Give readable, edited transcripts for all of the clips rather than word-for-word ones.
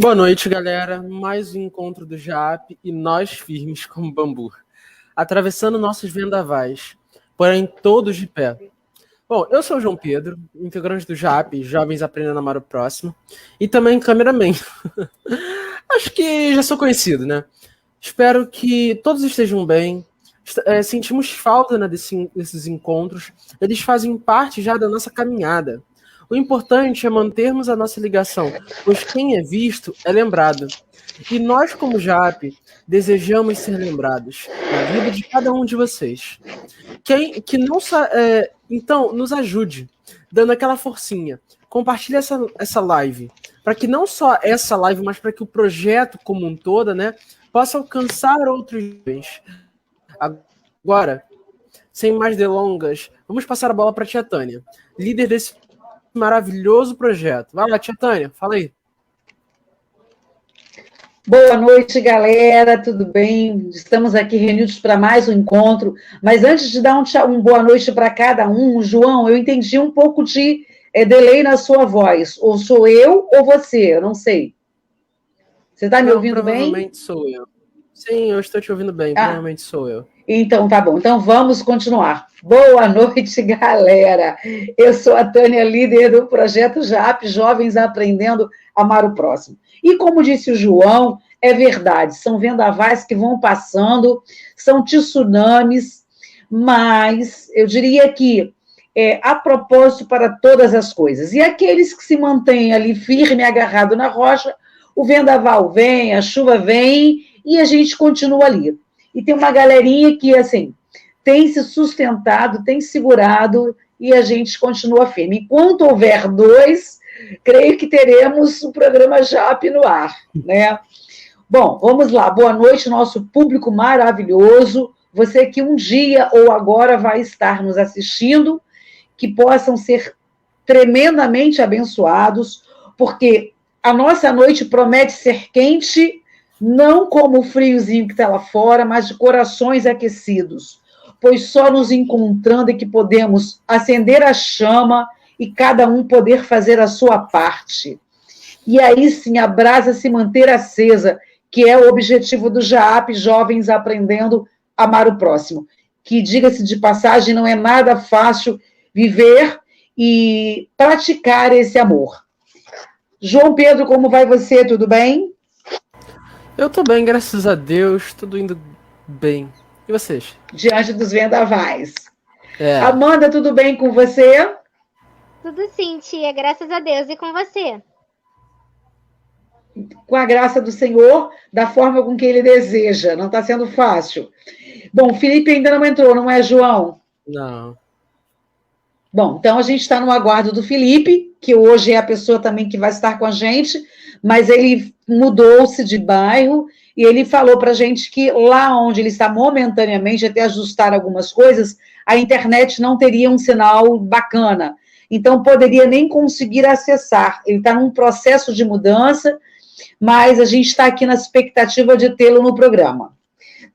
Boa noite, galera. Mais um encontro do JAP e nós firmes como bambu, atravessando nossos vendavais, porém todos de pé. Bom, eu sou o João Pedro, integrante do JAP, Jovens Aprendendo a Amar o Próximo, e também cameraman. Acho que já sou conhecido, né? Espero que todos estejam bem. Sentimos falta, né, desses encontros. Eles fazem parte já da nossa caminhada. O importante é mantermos a nossa ligação, pois quem é visto é lembrado. E nós, como JAP, desejamos ser lembrados na vida de cada um de vocês. Então, nos ajude, dando aquela forcinha. Compartilhe essa live, para que não só essa live, mas para que o projeto como um todo, né, possa alcançar outros jovens. Agora, sem mais delongas, vamos passar a bola para a tia Tânia, líder desse maravilhoso projeto. Vai lá, tia Tânia, fala aí. Boa noite, galera, tudo bem? Estamos aqui reunidos para mais um encontro, mas antes de dar um boa noite para cada um, João, eu entendi um pouco de delay na sua voz, ou sou eu ou você, eu não sei. Você está me ouvindo bem? Provavelmente sou eu. Sim, eu estou te ouvindo bem, provavelmente sou eu. Então, tá bom. Então, vamos continuar. Boa noite, galera. Eu sou a Tânia, líder do projeto JAP, Jovens Aprendendo a Amar o Próximo. E como disse o João, é verdade, são vendavais que vão passando, são tsunamis, mas eu diria que há propósito para todas as coisas. E aqueles que se mantêm ali firme, agarrado na rocha, o vendaval vem, a chuva vem e a gente continua ali. E tem uma galerinha que, assim, tem se sustentado, tem segurado e a gente continua firme. Enquanto houver dois, creio que teremos o programa JAP no ar, né? Bom, vamos lá. Boa noite, nosso público maravilhoso. Você que um dia ou agora vai estar nos assistindo, que possam ser tremendamente abençoados, porque a nossa noite promete ser quente, não como o friozinho que está lá fora, mas de corações aquecidos, pois só nos encontrando é que podemos acender a chama e cada um poder fazer a sua parte. E aí sim, a brasa se manter acesa, que é o objetivo do JAP, Jovens Aprendendo a Amar o Próximo, que, diga-se de passagem, não é nada fácil viver e praticar esse amor. João Pedro, como vai você? Tudo bem? Eu tô bem, graças a Deus, tudo indo bem. E vocês? Diante dos vendavais. Amanda, tudo bem com você? Tudo sim, tia, graças a Deus. E com você? Com a graça do Senhor, da forma com que Ele deseja. Não está sendo fácil. Bom, Felipe ainda não entrou, não é, João? Não. Bom, então a gente está no aguardo do Felipe, que hoje é a pessoa também que vai estar com a gente, mas ele mudou-se de bairro e ele falou para a gente que lá onde ele está momentaneamente, até ajustar algumas coisas, a internet não teria um sinal bacana. Então, poderia nem conseguir acessar. Ele está num processo de mudança, mas a gente está aqui na expectativa de tê-lo no programa.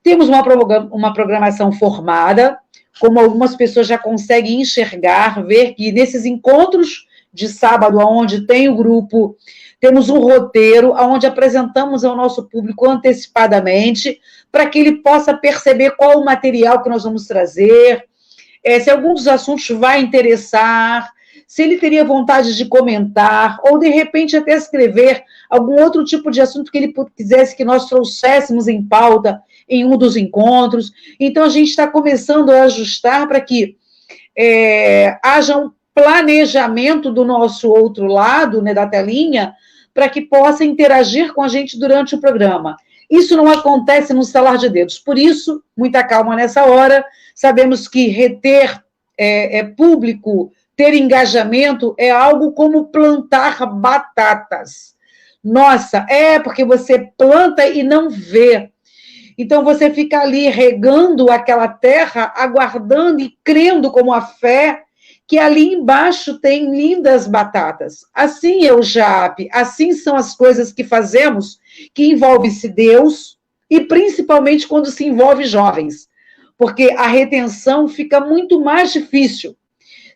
Temos uma programação formada, como algumas pessoas já conseguem enxergar, ver que nesses encontros de sábado, onde tem o grupo, temos um roteiro onde apresentamos ao nosso público antecipadamente, para que ele possa perceber qual o material que nós vamos trazer, se algum dos assuntos vai interessar, se ele teria vontade de comentar, ou de repente até escrever algum outro tipo de assunto que ele quisesse que nós trouxéssemos em pauta em um dos encontros. Então, a gente está começando a ajustar para que haja um planejamento do nosso outro lado, né, da telinha, para que possa interagir com a gente durante o programa. Isso não acontece no estalar de dedos. Por isso, muita calma nessa hora. Sabemos que reter público, ter engajamento é algo como plantar batatas. Nossa, porque você planta e não vê. Então, você fica ali regando aquela terra, aguardando e crendo como a fé, que ali embaixo tem lindas batatas. Assim é o JAP, assim são as coisas que fazemos, que envolve-se Deus, e principalmente quando se envolve jovens, porque a retenção fica muito mais difícil.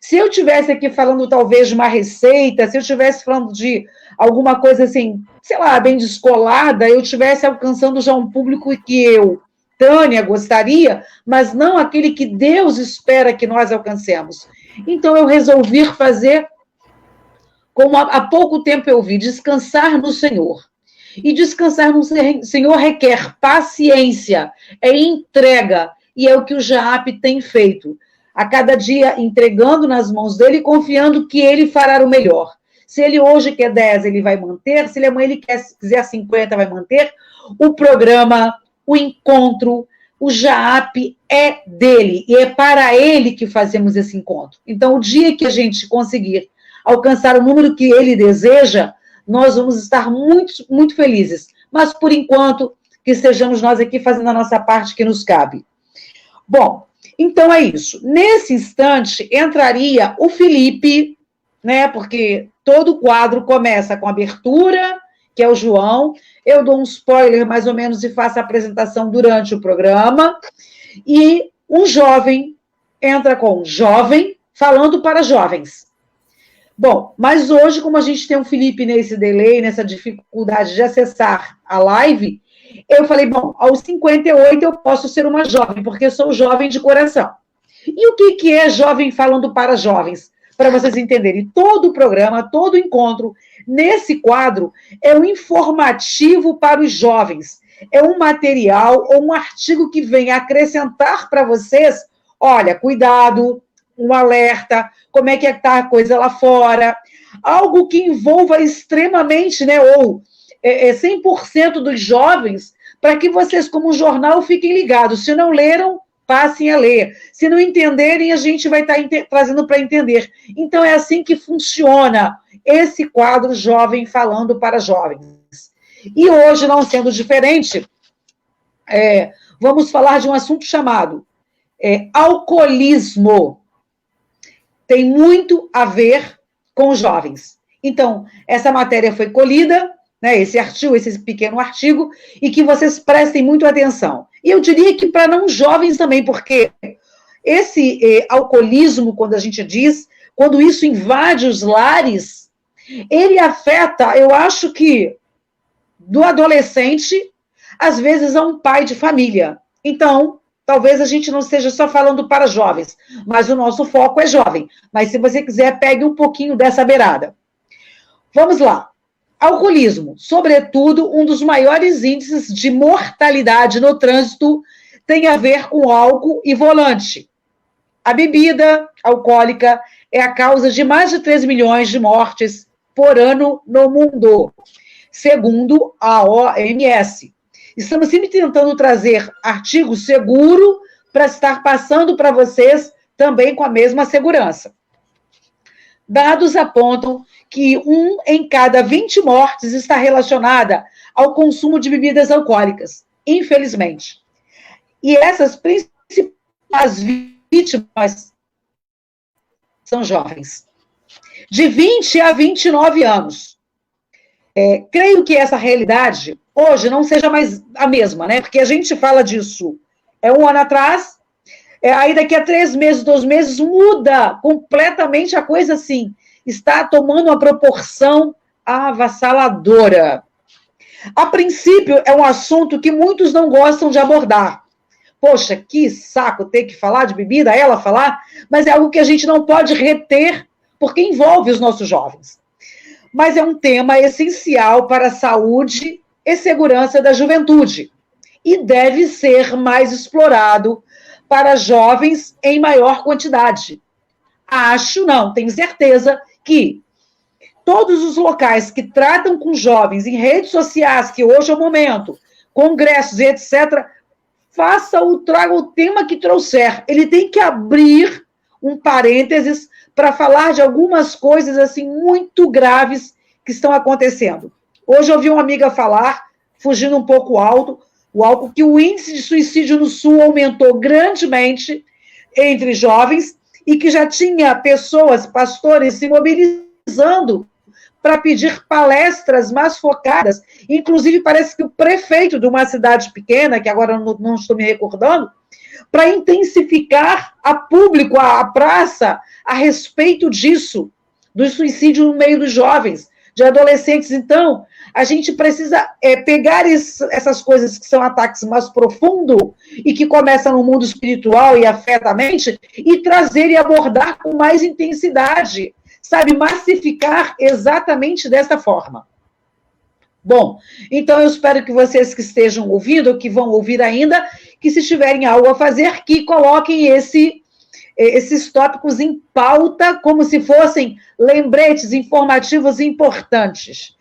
Se eu estivesse aqui falando talvez de uma receita, se eu estivesse falando de alguma coisa assim, sei lá, bem descolada, eu estivesse alcançando já um público que eu, Tânia, gostaria, mas não aquele que Deus espera que nós alcancemos. Então, eu resolvi fazer, como há pouco tempo eu vi, descansar no Senhor. E descansar no Senhor requer paciência, é entrega, e é o que o JAP tem feito. A cada dia entregando nas mãos dele e confiando que ele fará o melhor. Se ele hoje quer 10, ele vai manter. Se ele amanhã ele quiser 50, vai manter. O programa, o encontro, o JAP é dele. E é para ele que fazemos esse encontro. Então, o dia que a gente conseguir alcançar o número que ele deseja, nós vamos estar muito, muito felizes. Mas, por enquanto, que estejamos nós aqui fazendo a nossa parte que nos cabe. Bom, então é isso. Nesse instante, entraria o Felipe, né? Porque todo o quadro começa com a abertura, que é o João. Eu dou um spoiler, mais ou menos, e faço a apresentação durante o programa. E um jovem entra com jovem, falando para jovens. Bom, mas hoje, como a gente tem um Felipe nesse delay, nessa dificuldade de acessar a live, eu falei, bom, aos 58 eu posso ser uma jovem, porque eu sou jovem de coração. E o que é jovem falando para jovens? Para vocês entenderem, todo o programa, todo o encontro, nesse quadro, é um informativo para os jovens. É um material ou um artigo que vem acrescentar para vocês, olha, cuidado, um alerta, como é que está a coisa lá fora, algo que envolva extremamente, né, ou 100% dos jovens, para que vocês, como um jornal, fiquem ligados. Se não leram, passem a ler. Se não entenderem, a gente vai estar trazendo para entender. Então, é assim que funciona esse quadro Jovem Falando para Jovens. E hoje, não sendo diferente, vamos falar de um assunto chamado alcoolismo. Tem muito a ver com os jovens. Então, essa matéria foi colhida, né, esse artigo, esse pequeno artigo, e que vocês prestem muito atenção. E eu diria que para não jovens também, porque esse alcoolismo, quando a gente diz, quando isso invade os lares, ele afeta, eu acho que, do adolescente, às vezes a um pai de família. Então, talvez a gente não esteja só falando para jovens, mas o nosso foco é jovem. Mas se você quiser, pegue um pouquinho dessa beirada. Vamos lá. Alcoolismo, sobretudo, um dos maiores índices de mortalidade no trânsito tem a ver com álcool e volante. A bebida alcoólica é a causa de mais de 3 milhões de mortes por ano no mundo, segundo a OMS. Estamos sempre tentando trazer artigo seguro para estar passando para vocês também com a mesma segurança. Dados apontam que 1 em cada 20 mortes está relacionada ao consumo de bebidas alcoólicas, infelizmente. E essas principais vítimas são jovens, de 20 a 29 anos. Creio que essa realidade hoje não seja mais a mesma, né? Porque a gente fala disso 1 ano atrás, aí daqui a 3 meses, 2 meses, muda completamente a coisa assim. Está tomando uma proporção avassaladora. A princípio, é um assunto que muitos não gostam de abordar. Poxa, que saco ter que falar de bebida, ela falar, mas é algo que a gente não pode reter, porque envolve os nossos jovens. Mas é um tema essencial para a saúde e segurança da juventude, e deve ser mais explorado para jovens em maior quantidade. Acho, não, tenho certeza que todos os locais que tratam com jovens em redes sociais, que hoje é o momento, congressos e etc., traga o tema que trouxer. Ele tem que abrir um parênteses para falar de algumas coisas assim muito graves que estão acontecendo. Hoje eu ouvi uma amiga falar, fugindo um pouco o álcool, que o índice de suicídio no Sul aumentou grandemente entre jovens e que já tinha pessoas, pastores, se mobilizando para pedir palestras mais focadas. Inclusive, parece que o prefeito de uma cidade pequena, que agora não estou me recordando, para intensificar a público, a praça, a respeito disso, do suicídio no meio dos jovens, de adolescentes. Então, a gente precisa pegar essas coisas que são ataques mais profundos e que começam no mundo espiritual e afeta a mente, e trazer e abordar com mais intensidade, sabe? Massificar exatamente dessa forma. Bom, então eu espero que vocês que estejam ouvindo, ou que vão ouvir ainda, que se tiverem algo a fazer, que coloquem esses tópicos em pauta, como se fossem lembretes informativos importantes.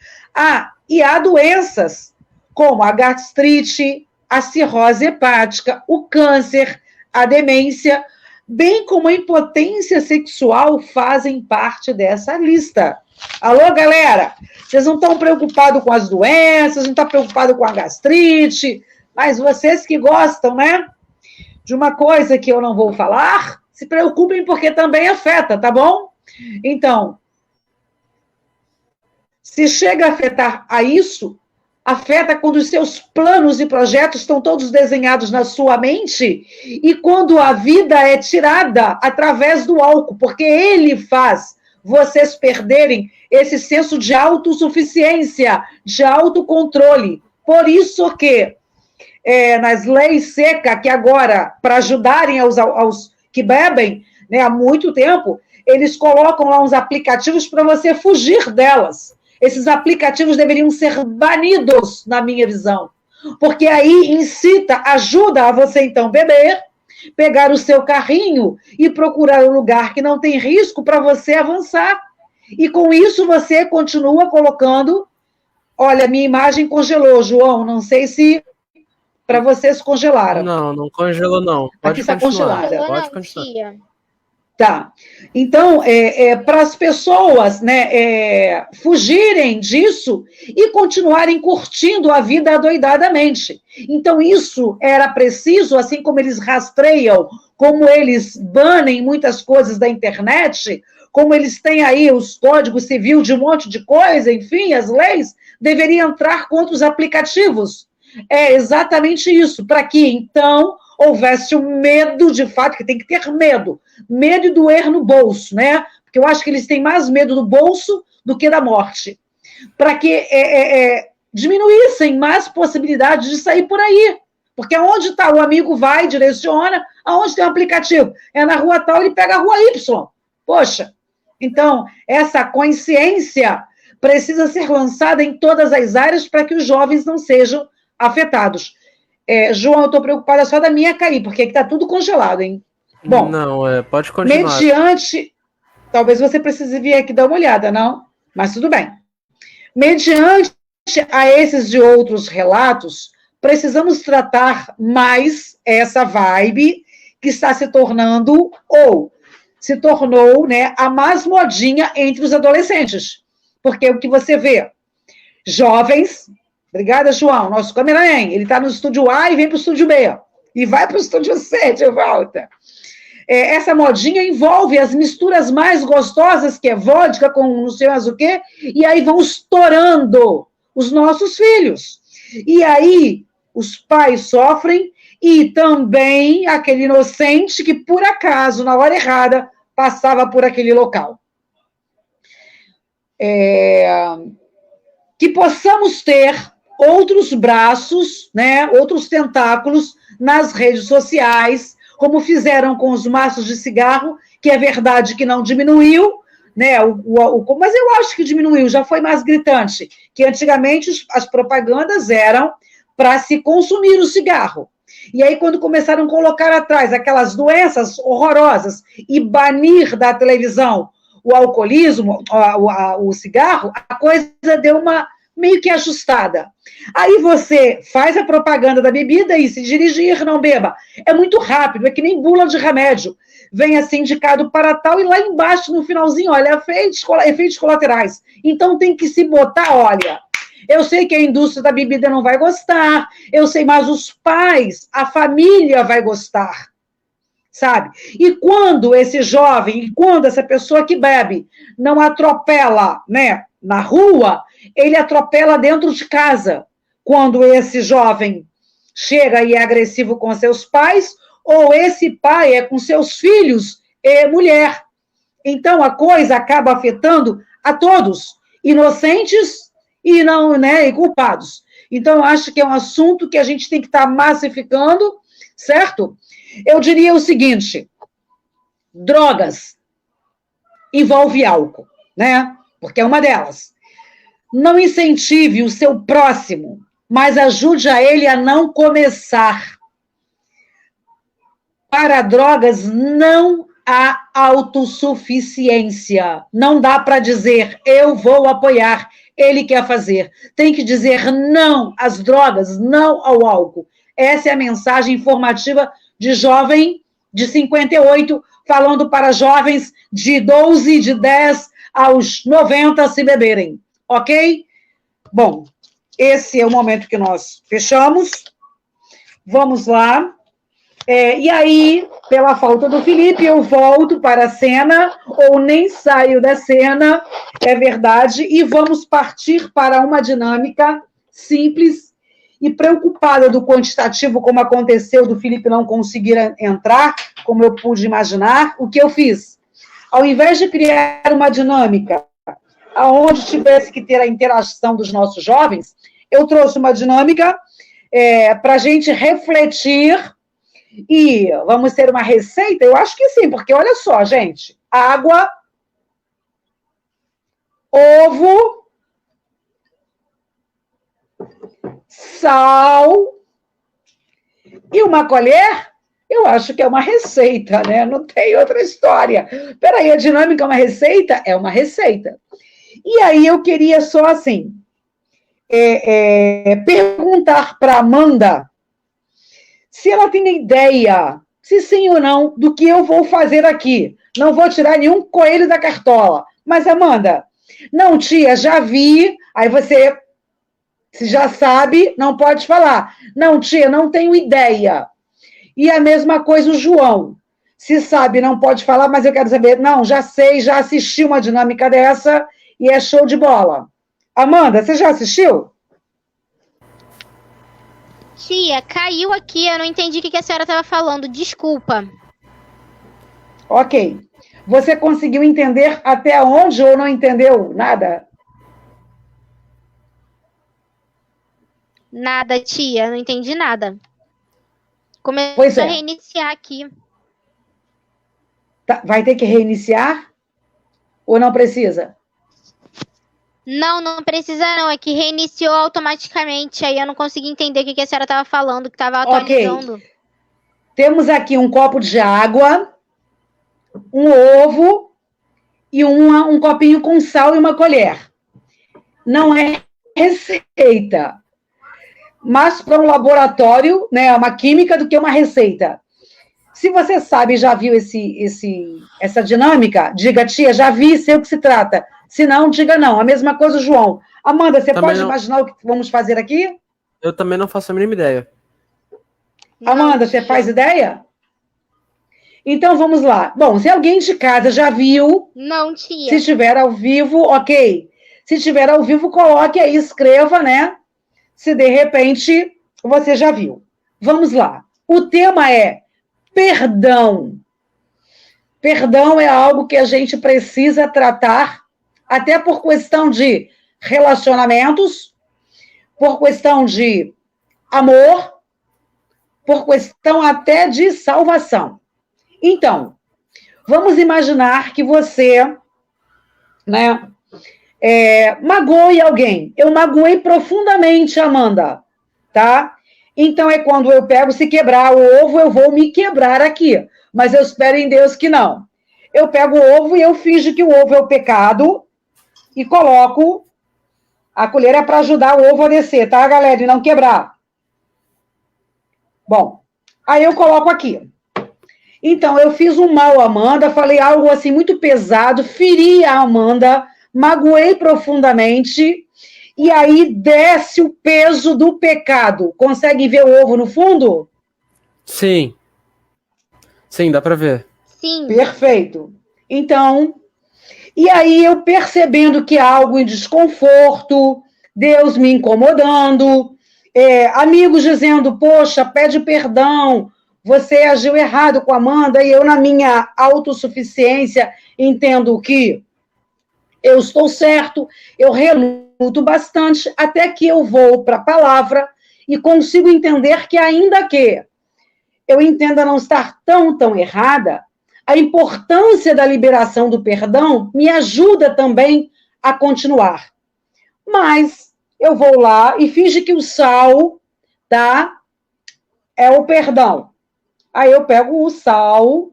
E há doenças, como a gastrite, a cirrose hepática, o câncer, a demência, bem como a impotência sexual, fazem parte dessa lista. Alô, galera? Vocês não estão preocupados com as doenças, não estão preocupados com a gastrite, mas vocês que gostam, né, de uma coisa que eu não vou falar, se preocupem porque também afeta, tá bom? Então, se chega a afetar a isso, afeta quando os seus planos e projetos estão todos desenhados na sua mente e quando a vida é tirada através do álcool, porque ele faz vocês perderem esse senso de autossuficiência, de autocontrole. Por isso que nas leis secas, que agora, para ajudarem aos que bebem, né, há muito tempo, eles colocam lá uns aplicativos para você fugir delas. Esses aplicativos deveriam ser banidos, na minha visão, porque aí incita, ajuda a você, então, beber, pegar o seu carrinho e procurar um lugar que não tem risco para você avançar. E com isso você continua colocando... Olha, minha imagem congelou, João, não sei se para vocês congelaram. Não congelou, não. Pode continuar. Congelada. Pode continuar. Tá. Então, para as pessoas, né, fugirem disso e continuarem curtindo a vida adoidadamente. Então, isso era preciso, assim como eles rastreiam, como eles banem muitas coisas da internet, como eles têm aí os códigos civil de um monte de coisa, enfim, as leis, deveriam entrar contra os aplicativos. É exatamente isso, para que, então, houvesse um medo, de fato, que tem que ter medo de doer no bolso, né? Porque eu acho que eles têm mais medo do bolso do que da morte. Para que diminuíssem mais possibilidades de sair por aí. Porque aonde está o amigo vai, direciona, aonde tem um aplicativo? É na rua tal, ele pega a rua Y. Poxa, então, essa consciência precisa ser lançada em todas as áreas para que os jovens não sejam afetados. João, eu estou preocupada só da minha cair, porque aqui está tudo congelado, hein? Bom, não, pode continuar. Mediante... Talvez você precise vir aqui dar uma olhada, não? Mas tudo bem. Mediante a esses e outros relatos, precisamos tratar mais essa vibe que está se tornando, ou se tornou, né, a mais modinha entre os adolescentes. Porque o que você vê, jovens... Obrigada, João. Nosso cameraman, ele está no estúdio A e vem para o estúdio B. E vai para o estúdio C de volta. Essa modinha envolve as misturas mais gostosas, que é vodka com não sei mais o quê, e aí vão estourando os nossos filhos. E aí os pais sofrem e também aquele inocente que, por acaso, na hora errada, passava por aquele local. Que possamos ter outros braços, né, outros tentáculos nas redes sociais, como fizeram com os maços de cigarro, que é verdade que não diminuiu, né, mas eu acho que diminuiu, já foi mais gritante, que antigamente as propagandas eram para se consumir o cigarro. E aí, quando começaram a colocar atrás aquelas doenças horrorosas e banir da televisão o alcoolismo, o cigarro, a coisa deu uma meio que ajustada. Aí você faz a propaganda da bebida e se dirigir, não beba. É muito rápido, é que nem bula de remédio. Vem assim, indicado para tal, e lá embaixo, no finalzinho, olha, efeitos colaterais. Então tem que se botar, olha, eu sei que a indústria da bebida não vai gostar, eu sei, mas os pais, a família vai gostar, sabe? E quando esse jovem, e quando essa pessoa que bebe não atropela, né, na rua, ele atropela dentro de casa, quando esse jovem chega e é agressivo com seus pais, ou esse pai é com seus filhos e mulher. Então, a coisa acaba afetando a todos. inocentes e não, né, e culpados. Então, eu acho que é um assunto que a gente tem que estar massificando, certo? Eu diria o seguinte: drogas envolve álcool, né? Porque é uma delas. Não incentive o seu próximo, mas ajude a ele a não começar. Para drogas não há autossuficiência. Não dá para dizer, eu vou apoiar, ele quer fazer. Tem que dizer não às drogas, não ao álcool. Essa é a mensagem informativa de jovem de 58, falando para jovens de 12, de 10 aos 90 se beberem. Ok? Bom, esse é o momento que nós fechamos. Vamos lá. E aí, pela falta do Felipe, eu volto para a cena, ou nem saio da cena, é verdade, e vamos partir para uma dinâmica simples e preocupada do quantitativo, como aconteceu, do Felipe não conseguir entrar, como eu pude imaginar. O que eu fiz? Ao invés de criar uma dinâmica onde tivesse que ter a interação dos nossos jovens, eu trouxe uma dinâmica para a gente refletir. E vamos ter uma receita? Eu acho que sim, porque olha só, gente, água, ovo, sal e uma colher, eu acho que é uma receita, né? Não tem outra história. Peraí, a dinâmica é uma receita? É uma receita. E aí eu queria só, assim, perguntar para a Amanda se ela tem ideia, se sim ou não, do que eu vou fazer aqui. Não vou tirar nenhum coelho da cartola. Mas, Amanda, não, tia, já vi. Aí você, se já sabe, não pode falar. Não, tia, não tenho ideia. E a mesma coisa o João. Se sabe, não pode falar, mas eu quero saber. Não, já sei, já assisti uma dinâmica dessa e é show de bola. Amanda, você já assistiu? Tia, caiu aqui, eu não entendi o que a senhora estava falando, desculpa. Ok. Você conseguiu entender até onde ou não entendeu nada? Nada, tia, não entendi nada. Pois Começou é. a reiniciar aqui. Tá, vai ter que reiniciar? Ou não precisa? Não precisa não, é que reiniciou automaticamente, aí eu não consegui entender o que a senhora estava falando, que estava atualizando. Ok. Temos aqui um copo de água, um ovo e um copinho com sal e uma colher. Não é receita, mas para um laboratório, né, é uma química do que uma receita. Se você sabe, já viu essa dinâmica, diga, tia, já vi, sei o que se trata. Se não, diga não. A mesma coisa, João. Amanda, você também pode imaginar o que vamos fazer aqui? Eu também não faço a mínima ideia. Amanda, você faz ideia? Então, vamos lá. Bom, se alguém de casa já viu... Não, tia. Se estiver ao vivo, ok. Se estiver ao vivo, coloque aí, escreva, né? Se de repente você já viu. Vamos lá. O tema é perdão. Perdão é algo que a gente precisa tratar, até por questão de relacionamentos, por questão de amor, por questão até de salvação. Então, vamos imaginar que você, né, magoe alguém. Eu magoei profundamente, Amanda, tá? Então, é quando eu pego, se quebrar o ovo, eu vou me quebrar aqui. Mas eu espero em Deus que não. Eu pego o ovo e eu finjo que o ovo é o pecado e coloco a colher é para ajudar o ovo a descer, tá, galera? E não quebrar. Bom, aí eu coloco aqui. Então, eu fiz um mal à Amanda, falei algo assim muito pesado, feri a Amanda, magoei profundamente, e aí desce o peso do pecado. Consegue ver o ovo no fundo? Sim. Sim, dá para ver. Sim. Perfeito. Então, e aí eu percebendo que há algo em desconforto, Deus me incomodando, amigos dizendo, poxa, pede perdão, você agiu errado com a Amanda, e eu, na minha autossuficiência, entendo que eu estou certo, eu reluto bastante, até que eu vou para a palavra e consigo entender que, ainda que eu entenda não estar tão errada, a importância da liberação do perdão me ajuda também a continuar. Mas eu vou lá e finge que o sal, tá, é o perdão. Aí eu pego o sal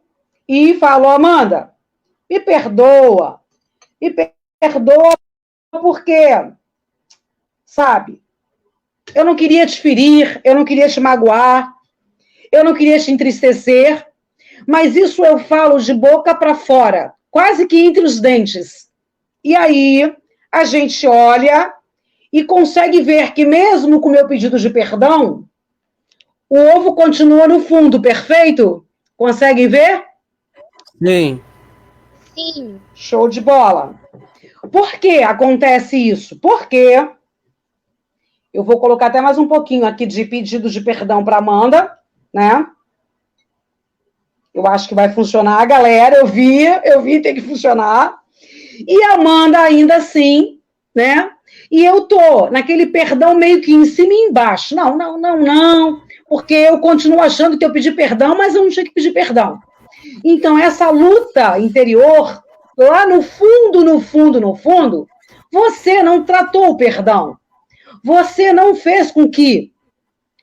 e falo, Amanda, me perdoa porque, sabe, eu não queria te ferir, eu não queria te magoar, eu não queria te entristecer, mas isso eu falo de boca para fora, quase que entre os dentes. E aí a gente olha e consegue ver que mesmo com o meu pedido de perdão, o ovo continua no fundo, perfeito? Conseguem ver? Sim. Sim. Show de bola. Por que acontece isso? Porque eu vou colocar até mais um pouquinho aqui de pedido de perdão para Amanda, né? Eu acho que vai funcionar, galera. Eu vi, tem que funcionar. E a Amanda ainda assim, né? E eu tô naquele perdão meio que em cima e embaixo. Não, porque eu continuo achando que eu pedi perdão, mas eu não tinha que pedir perdão. Então, essa luta interior, lá no fundo, você não tratou o perdão. Você não fez com que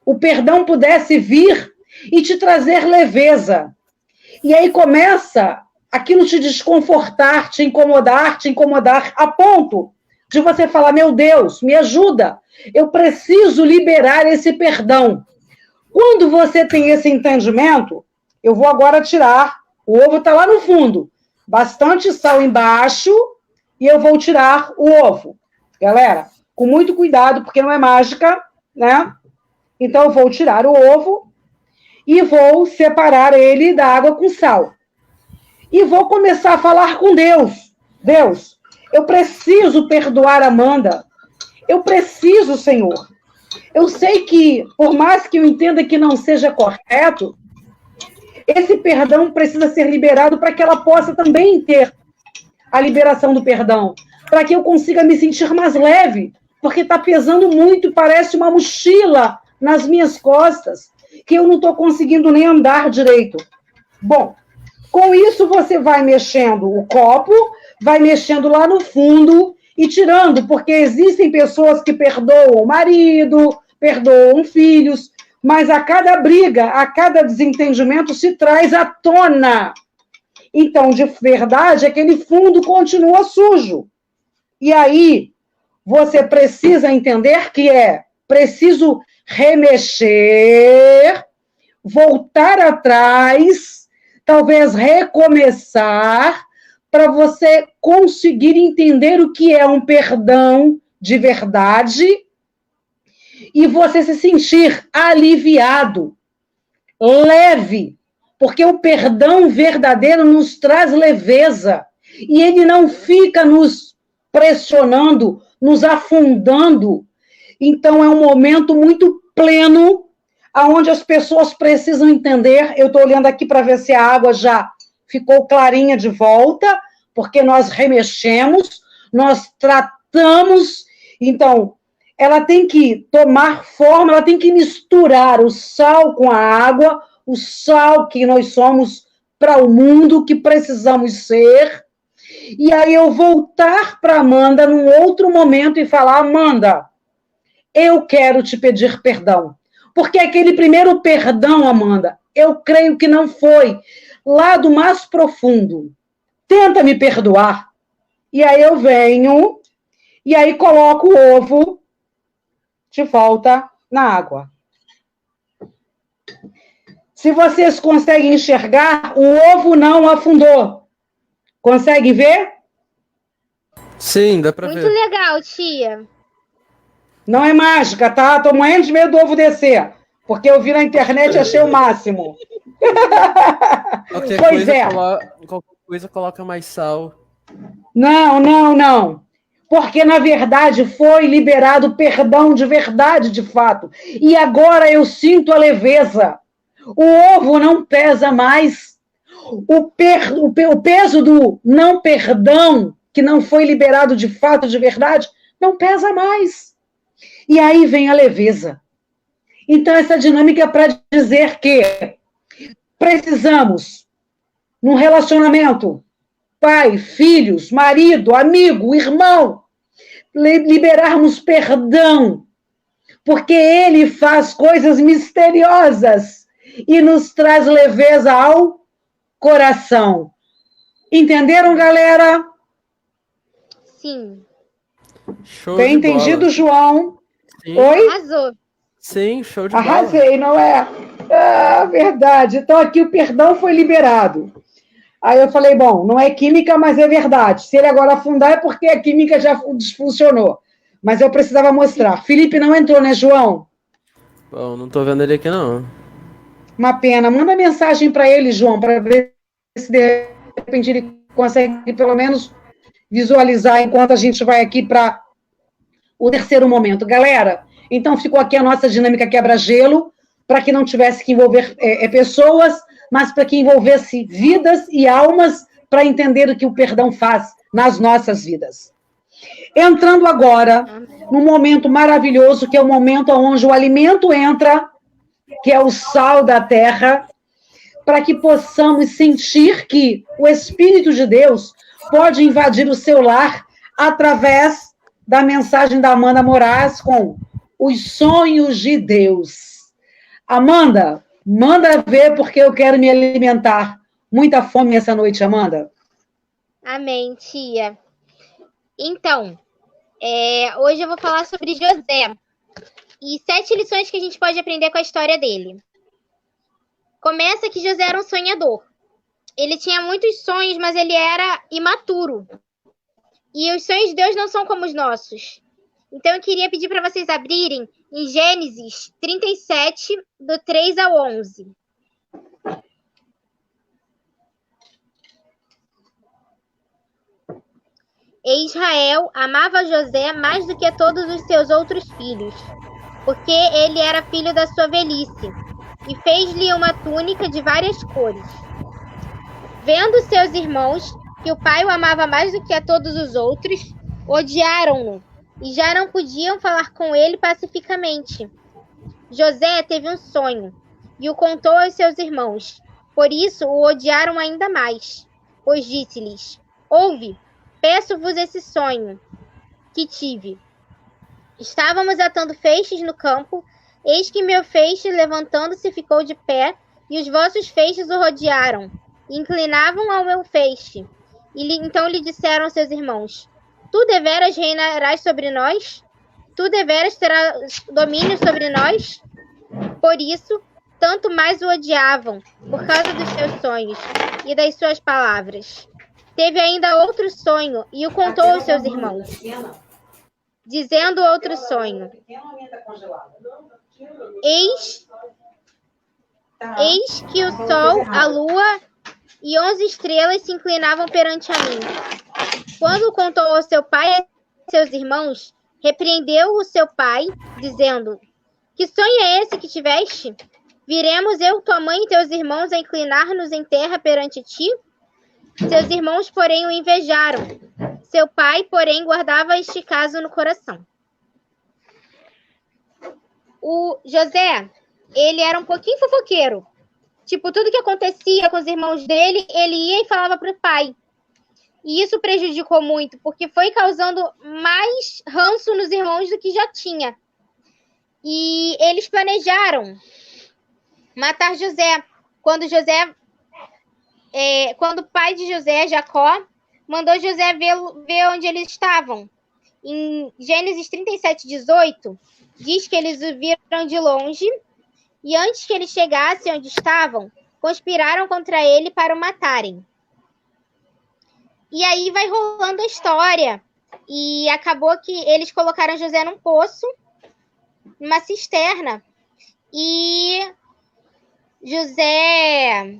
o perdão pudesse vir e te trazer leveza. E aí começa aquilo te desconfortar, te incomodar, a ponto de você falar, meu Deus, me ajuda, eu preciso liberar esse perdão. Quando você tem esse entendimento, eu vou agora tirar, o ovo está lá no fundo, bastante sal embaixo, e eu vou tirar o ovo. Galera, com muito cuidado, porque não é mágica, né? Então, eu vou tirar o ovo e vou separar ele da água com sal. E vou começar a falar com Deus. Deus, eu preciso perdoar a Amanda. Eu preciso, Senhor. Eu sei que, por mais que eu entenda que não seja correto, esse perdão precisa ser liberado para que ela possa também ter a liberação do perdão, para que eu consiga me sentir mais leve, porque está pesando muito, parece uma mochila nas minhas costas, que eu não estou conseguindo nem andar direito. Bom, com isso você vai mexendo o copo, vai mexendo lá no fundo e tirando, porque existem pessoas que perdoam o marido, perdoam filhos, mas a cada briga, a cada desentendimento se traz à tona. Então, de verdade, aquele fundo continua sujo. E aí, você precisa entender que é preciso remexer, voltar atrás, talvez recomeçar, para você conseguir entender o que é um perdão de verdade e você se sentir aliviado, leve, porque o perdão verdadeiro nos traz leveza e ele não fica nos pressionando, nos afundando. Então, é um momento muito pleno, onde as pessoas precisam entender. Eu estou olhando aqui para ver se a água já ficou clarinha de volta, porque nós remexemos, nós tratamos. Então, ela tem que tomar forma, ela tem que misturar o sal com a água, o sal que nós somos para o mundo, que precisamos ser. E aí eu voltar para Amanda num outro momento e falar, Amanda, eu quero te pedir perdão. Porque aquele primeiro perdão, Amanda, eu creio que não foi lá do mais profundo. Tenta me perdoar. E aí eu venho, e aí coloco o ovo de volta na água. Se vocês conseguem enxergar, o ovo não afundou. Consegue ver? Sim, dá pra ver. Muito legal, tia. Não é mágica, tá? Tô morrendo de medo do ovo descer. Porque eu vi na internet e achei o máximo. Qualquer coisa coloca mais sal. Não. Porque, na verdade, foi liberado perdão de verdade, de fato. E agora eu sinto a leveza. O ovo não pesa mais. O peso do não perdão que não foi liberado de fato, de verdade, não pesa mais. E aí vem a leveza. Então, essa dinâmica é para dizer que precisamos, num relacionamento, pai, filhos, marido, amigo, irmão, liberarmos perdão, porque ele faz coisas misteriosas e nos traz leveza ao coração. Entenderam, galera? Sim. Show Bem de entendido, bola. João? Sim. Oi? Arrasou. Sim, show de bola. Arrasei, não é? Ah, verdade. Então, aqui o perdão foi liberado. Aí eu falei, bom, não é química, mas é verdade. Se ele agora afundar, é porque a química já desfuncionou. Mas eu precisava mostrar. Felipe não entrou, né, João? Bom, não tô vendo ele aqui, não. Uma pena. Manda mensagem para ele, João, para ver se de repente ele consegue pelo menos visualizar enquanto a gente vai aqui para o terceiro momento. Galera, então ficou aqui a nossa dinâmica quebra-gelo, para que não tivesse que envolver pessoas, mas para que envolvesse vidas e almas, para entender o que o perdão faz nas nossas vidas. Entrando agora num momento maravilhoso, que é o momento onde o alimento entra, que é o sal da terra, para que possamos sentir que o Espírito de Deus pode invadir o seu lar através da mensagem da Amanda Moraes com os sonhos de Deus. Amanda, manda ver, porque eu quero me alimentar. Muita fome essa noite, Amanda. Amém, tia. Então, hoje eu vou falar sobre José e 7 lições que a gente pode aprender com a história dele. Começa que José era um sonhador. Ele tinha muitos sonhos, mas ele era imaturo. E os sonhos de Deus não são como os nossos. Então eu queria pedir para vocês abrirem em Gênesis 37, do 3 ao 11. E Israel amava José mais do que todos os seus outros filhos, porque ele era filho da sua velhice, e fez-lhe uma túnica de várias cores. Vendo seus irmãos que o pai o amava mais do que a todos os outros, odiaram-no e já não podiam falar com ele pacificamente. José teve um sonho e o contou aos seus irmãos. Por isso o odiaram ainda mais, pois disse-lhes: Ouve, peço-vos esse sonho que tive. Estávamos atando feixes no campo, eis que meu feixe, levantando-se, ficou de pé, e os vossos feixes o rodearam, e inclinavam ao meu feixe. Então lhe disseram seus irmãos: Tu deveras reinarás sobre nós? Tu deveras terás domínio sobre nós? Por isso, tanto mais o odiavam, por causa dos seus sonhos e das suas palavras. Teve ainda outro sonho, e o contou aos seus irmãos, dizendo outro sonho: Eis que o sol, a lua e 11 estrelas se inclinavam perante a mim. Quando contou ao seu pai e a seus irmãos, repreendeu o seu pai, dizendo: Que sonho é esse que tiveste? Viremos eu, tua mãe e teus irmãos a inclinar-nos em terra perante ti? Seus irmãos, porém, o invejaram. Seu pai, porém, guardava este caso no coração. O José, ele era um pouquinho fofoqueiro. Tipo, tudo que acontecia com os irmãos dele, ele ia e falava para o pai. E isso prejudicou muito, porque foi causando mais ranço nos irmãos do que já tinha. E eles planejaram matar José. Quando o pai de José, Jacó, mandou José ver onde eles estavam. Em Gênesis 37, 18, diz que eles o viram de longe, e antes que eles chegassem onde estavam, conspiraram contra ele para o matarem. E aí vai rolando a história. E acabou que eles colocaram José num poço, numa cisterna. E José...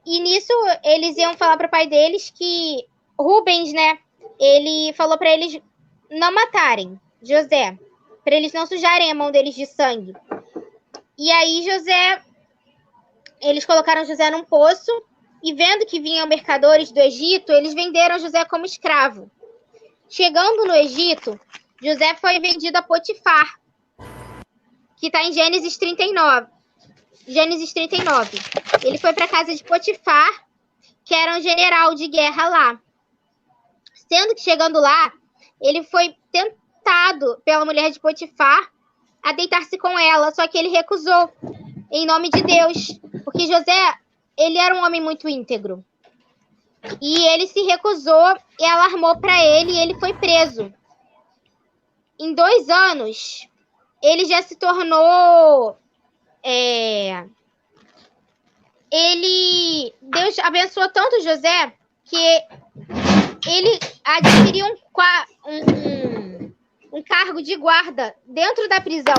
E nisso eles iam falar para o pai deles que Rubens, né? Ele falou para eles não matarem José, para eles não sujarem a mão deles de sangue. E aí eles colocaram José num poço e vendo que vinham mercadores do Egito, eles venderam José como escravo. Chegando no Egito, José foi vendido a Potifar, que está em Gênesis 39. Gênesis 39. Ele foi para a casa de Potifar, que era um general de guerra lá. Sendo que chegando lá, ele foi tentado pela mulher de Potifar a deitar-se com ela, só que ele recusou, em nome de Deus, porque José, ele era um homem muito íntegro. E ele se recusou, e ela armou para ele e ele foi preso. Em 2 anos, ele já se tornou... Deus abençoou tanto José que ele adquiriu um cargo de guarda dentro da prisão.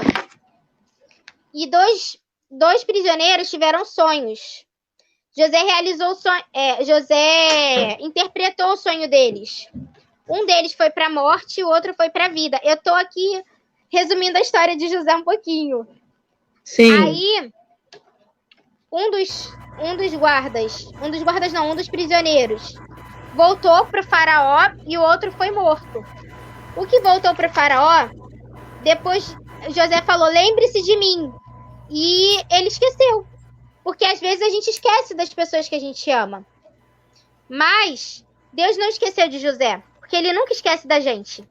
E dois prisioneiros tiveram sonhos. José interpretou o sonho deles. Um deles foi para a morte e o outro foi para a vida. Eu estou aqui resumindo a história de José um pouquinho. Sim. Aí, um dos prisioneiros voltou para o faraó e o outro foi morto. O que voltou para o faraó, depois José falou, lembre-se de mim. E ele esqueceu. Porque às vezes a gente esquece das pessoas que a gente ama. Mas Deus não esqueceu de José, porque ele nunca esquece da gente.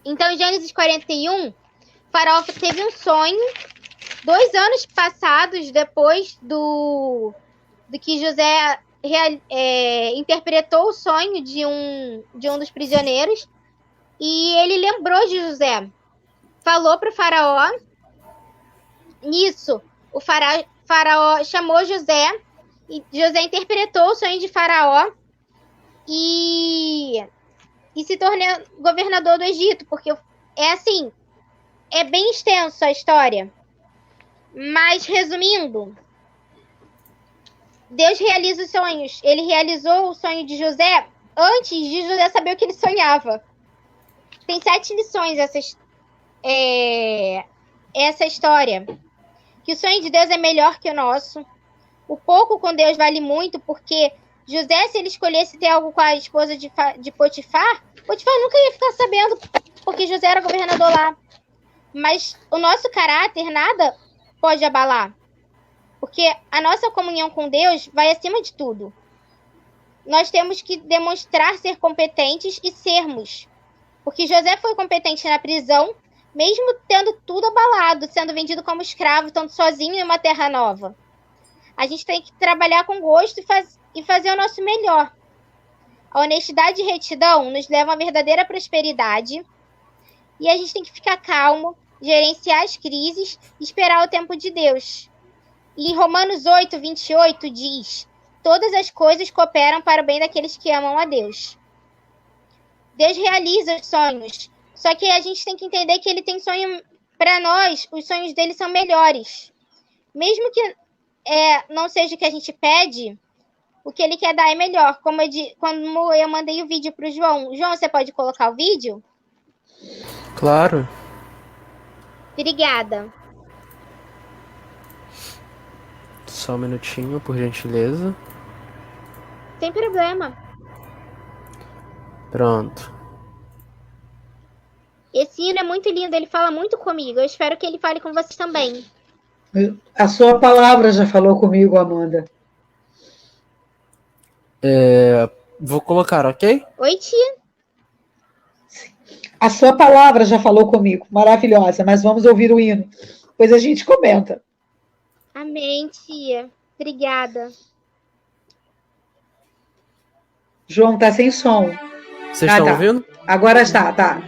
Então, em Gênesis 41, o faraó teve um sonho, 2 anos passados depois do que José interpretou o sonho de um dos prisioneiros, e ele lembrou de José. Falou para o faraó. Nisso, o faraó chamou José, e José interpretou o sonho de faraó e se tornou governador do Egito, porque é bem extenso a história. Mas, resumindo, Deus realiza os sonhos. Ele realizou o sonho de José antes de José saber o que ele sonhava. Tem 7 lições essa história. Que o sonho de Deus é melhor que o nosso. O pouco com Deus vale muito, porque José, se ele escolhesse ter algo com a esposa de Potifar, Potifar nunca ia ficar sabendo, porque José era governador lá. Mas o nosso caráter nada pode abalar, porque a nossa comunhão com Deus vai acima de tudo. Nós temos que demonstrar ser competentes e sermos, porque José foi competente na prisão, mesmo tendo tudo abalado, sendo vendido como escravo, estando sozinho em uma terra nova. A gente tem que trabalhar com gosto e fazer o nosso melhor. A honestidade e retidão nos levam à verdadeira prosperidade. E a gente tem que ficar calmo, gerenciar as crises e esperar o tempo de Deus. E em Romanos 8, 28 diz: todas as coisas cooperam para o bem daqueles que amam a Deus. Deus realiza os sonhos. Só que a gente tem que entender que ele tem sonho para nós, os sonhos dele são melhores. Mesmo que não seja o que a gente pede, o que ele quer dar é melhor. Como eu mandei o vídeo para o João. João, você pode colocar o vídeo? Claro. Obrigada. Só um minutinho, por gentileza. Sem problema. Pronto. Esse hino é muito lindo, ele fala muito comigo. Eu espero que ele fale com vocês também. A sua palavra já falou comigo, Amanda. Vou colocar, ok? Oi, tia. A sua palavra já falou comigo. Maravilhosa, mas vamos ouvir o hino. Depois a gente comenta. Amém, tia. Obrigada. João, tá sem som. Vocês estão ouvindo? Agora está, tá.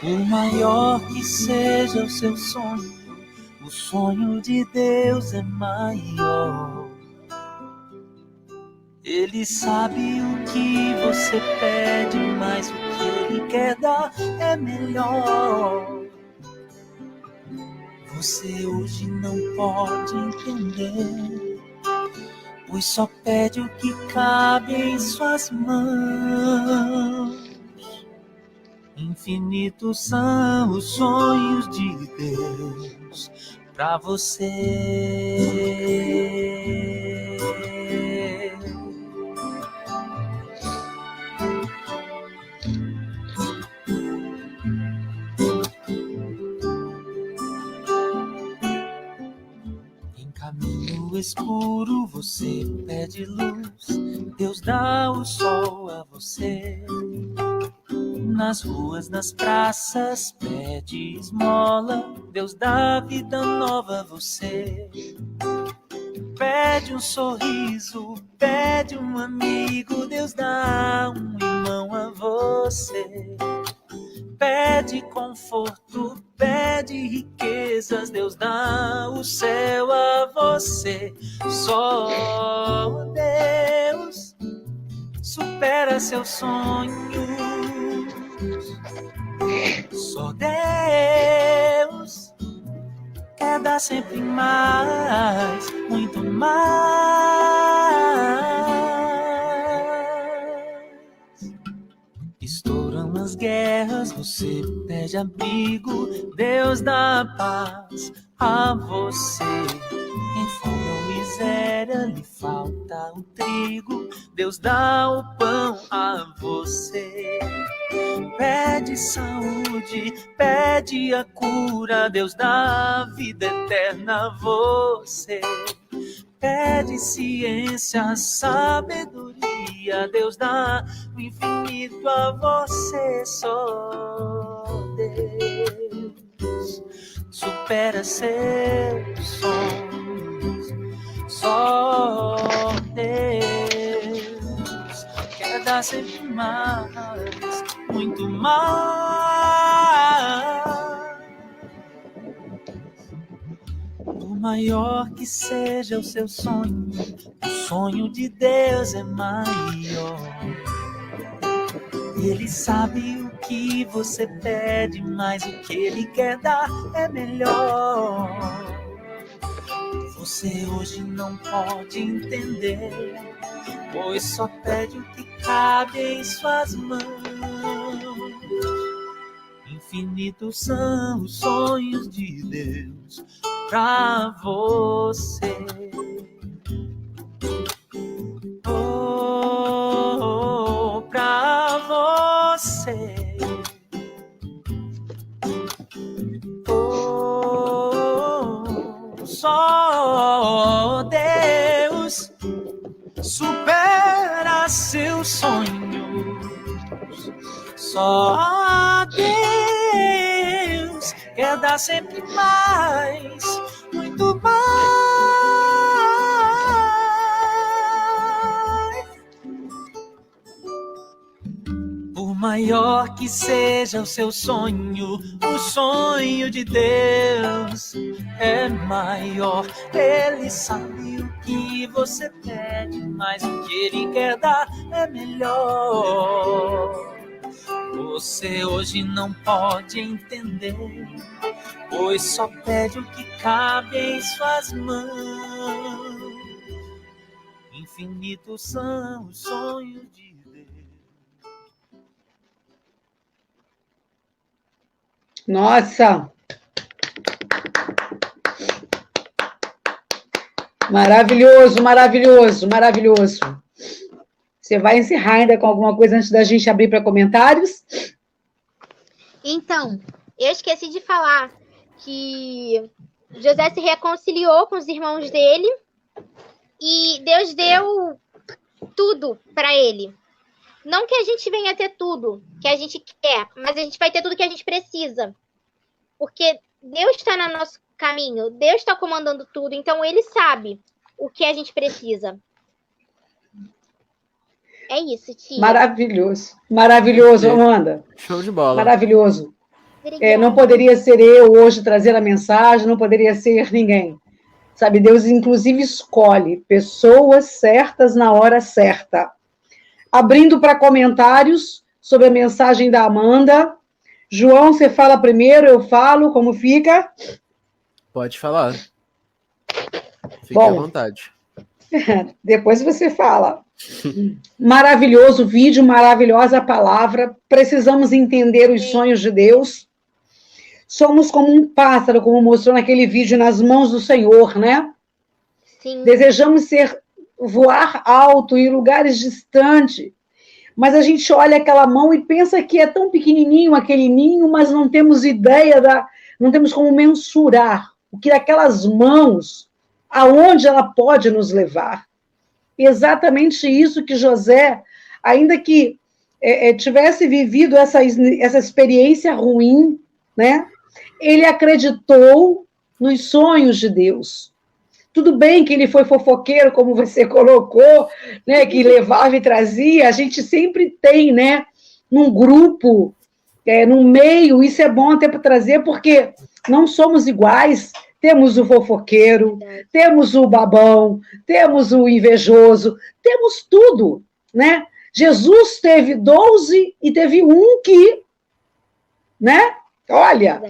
Por maior que seja o seu sonho, o sonho de Deus é maior. Ele sabe o que você pede, mas o que Ele quer dar é melhor. Você hoje não pode entender, pois só pede o que cabe em suas mãos. Infinitos são os sonhos de Deus pra você. No escuro você pede luz, Deus dá o sol a você. Nas ruas, nas praças, pede esmola, Deus dá vida nova a você. Pede um sorriso, pede um amigo, Deus dá um irmão a você. Pede conforto, pede riquezas, Deus dá o céu a você. Só Deus supera seus sonhos. Só Deus quer dar sempre mais, muito mais. Estouram as guerras, você pede abrigo, Deus dá paz a você. Em fome ou miséria lhe falta o trigo, Deus dá o pão a você. Pede saúde, pede a cura, Deus dá vida eterna a você. Pede ciência, sabedoria, Deus dá o infinito a você. Só Deus supera seus sonhos. Só Deus quer dar sempre mais, muito mais. Por maior que seja o seu sonho, o sonho de Deus é maior. Ele sabe o que você pede, mas o que Ele quer dar é melhor. Você hoje não pode entender, pois só pede o que cabe em suas mãos. Infinitos são os sonhos de Deus pra você. Oh, pra você. Oh, só Deus supera seus sonhos. Só Deus quer dar sempre mais, muito mais. Por maior que seja o seu sonho, o sonho de Deus é maior. Ele sabe o que você pede, mas o que Ele quer dar é melhor. Você hoje não pode entender, pois só pede o que cabe em suas mãos. Infinitos são os sonhos de Deus. Nossa! Maravilhoso, maravilhoso, maravilhoso. Você vai encerrar ainda com alguma coisa antes da gente abrir para comentários? Então, eu esqueci de falar que José se reconciliou com os irmãos dele e Deus deu tudo para ele. Não que a gente venha ter tudo que a gente quer, mas a gente vai ter tudo que a gente precisa. Porque Deus está no nosso caminho, Deus está comandando tudo, então Ele sabe o que a gente precisa. É isso, tia. Maravilhoso. Maravilhoso, Amanda. Show de bola. Maravilhoso. Não poderia ser eu hoje trazer a mensagem, não poderia ser ninguém. Sabe, Deus inclusive escolhe pessoas certas na hora certa. Abrindo para comentários sobre a mensagem da Amanda. João, você fala primeiro, eu falo, como fica? Pode falar. Fique Bom, à vontade. Depois você fala. Maravilhoso vídeo, maravilhosa palavra. Precisamos entender os sonhos de Deus. Somos como um pássaro, como mostrou naquele vídeo, nas mãos do Senhor, né? Sim. Desejamos voar alto em lugares distantes, mas a gente olha aquela mão e pensa que é tão pequenininho aquele ninho, mas não temos ideia, não temos como mensurar o que aquelas mãos aonde ela pode nos levar. Exatamente isso que José, ainda que tivesse vivido essa experiência ruim, né? Ele acreditou nos sonhos de Deus. Tudo bem que ele foi fofoqueiro, como você colocou, né? Que levava e trazia. A gente sempre tem, né? Num grupo, num meio, isso é bom até para trazer, porque não somos iguais. Temos o fofoqueiro, temos o babão, temos o invejoso, temos tudo, né? Jesus teve 12 e teve um que, né? Olha,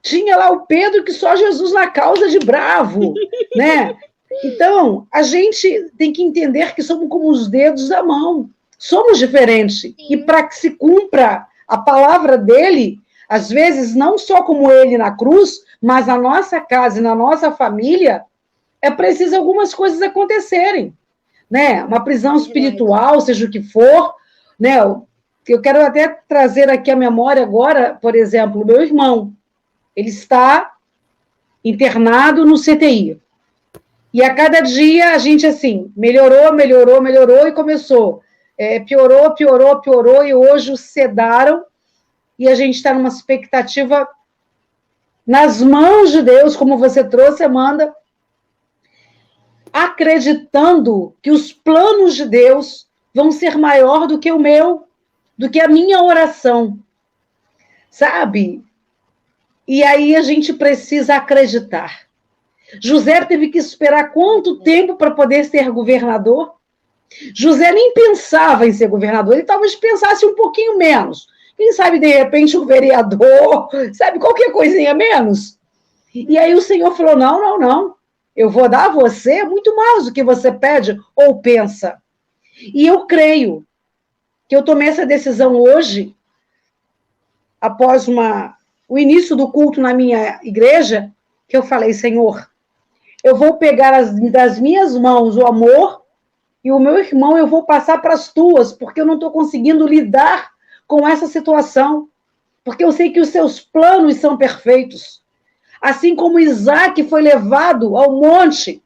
tinha lá o Pedro que só Jesus na causa de bravo, né? Então, a gente tem que entender que somos como os dedos da mão. Somos diferentes. Sim. E para que se cumpra a palavra dele, às vezes, não só como ele na cruz, mas na nossa casa e na nossa família, é preciso algumas coisas acontecerem, né? Uma prisão espiritual, seja o que for, né? Eu quero até trazer aqui a memória agora, por exemplo, o meu irmão. Ele está internado no CTI. E a cada dia a gente, assim, melhorou e começou. Piorou, e hoje o sedaram e a gente está numa expectativa nas mãos de Deus, como você trouxe, Amanda, acreditando que os planos de Deus vão ser maior do que o meu, do que a minha oração, sabe? E aí a gente precisa acreditar. José teve que esperar quanto tempo para poder ser governador? José nem pensava em ser governador, ele talvez pensasse um pouquinho menos. Quem sabe, de repente, um vereador, sabe, qualquer coisinha menos. E aí o Senhor falou, não, eu vou dar a você muito mais do que você pede ou pensa. E eu creio que eu tomei essa decisão hoje, após o início do culto na minha igreja, que eu falei, Senhor, eu vou pegar das minhas mãos o amor e o meu irmão eu vou passar para as tuas, porque eu não estou conseguindo lidar com essa situação, porque eu sei que os seus planos são perfeitos. Assim como Isaac foi levado ao monte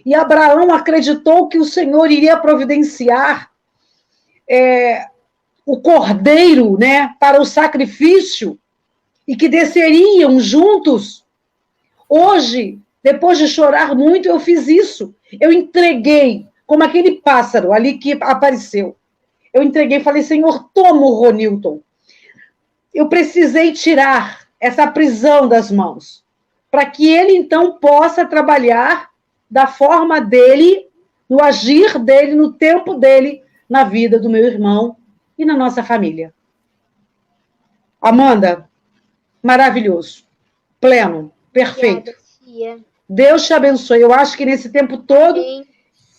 e Abraão acreditou que o Senhor iria providenciar o cordeiro, né, para o sacrifício e que desceriam juntos. Hoje, depois de chorar muito, eu fiz isso. Eu entreguei, como aquele pássaro ali que apareceu. Eu entreguei e falei, Senhor, toma o Ronilton. Eu precisei tirar essa prisão das mãos, para que ele, então, possa trabalhar da forma dele, no agir dele, no tempo dele, na vida do meu irmão e na nossa família. Amanda, maravilhoso, pleno, perfeito. Obrigada, Deus te abençoe. Eu acho que nesse tempo todo,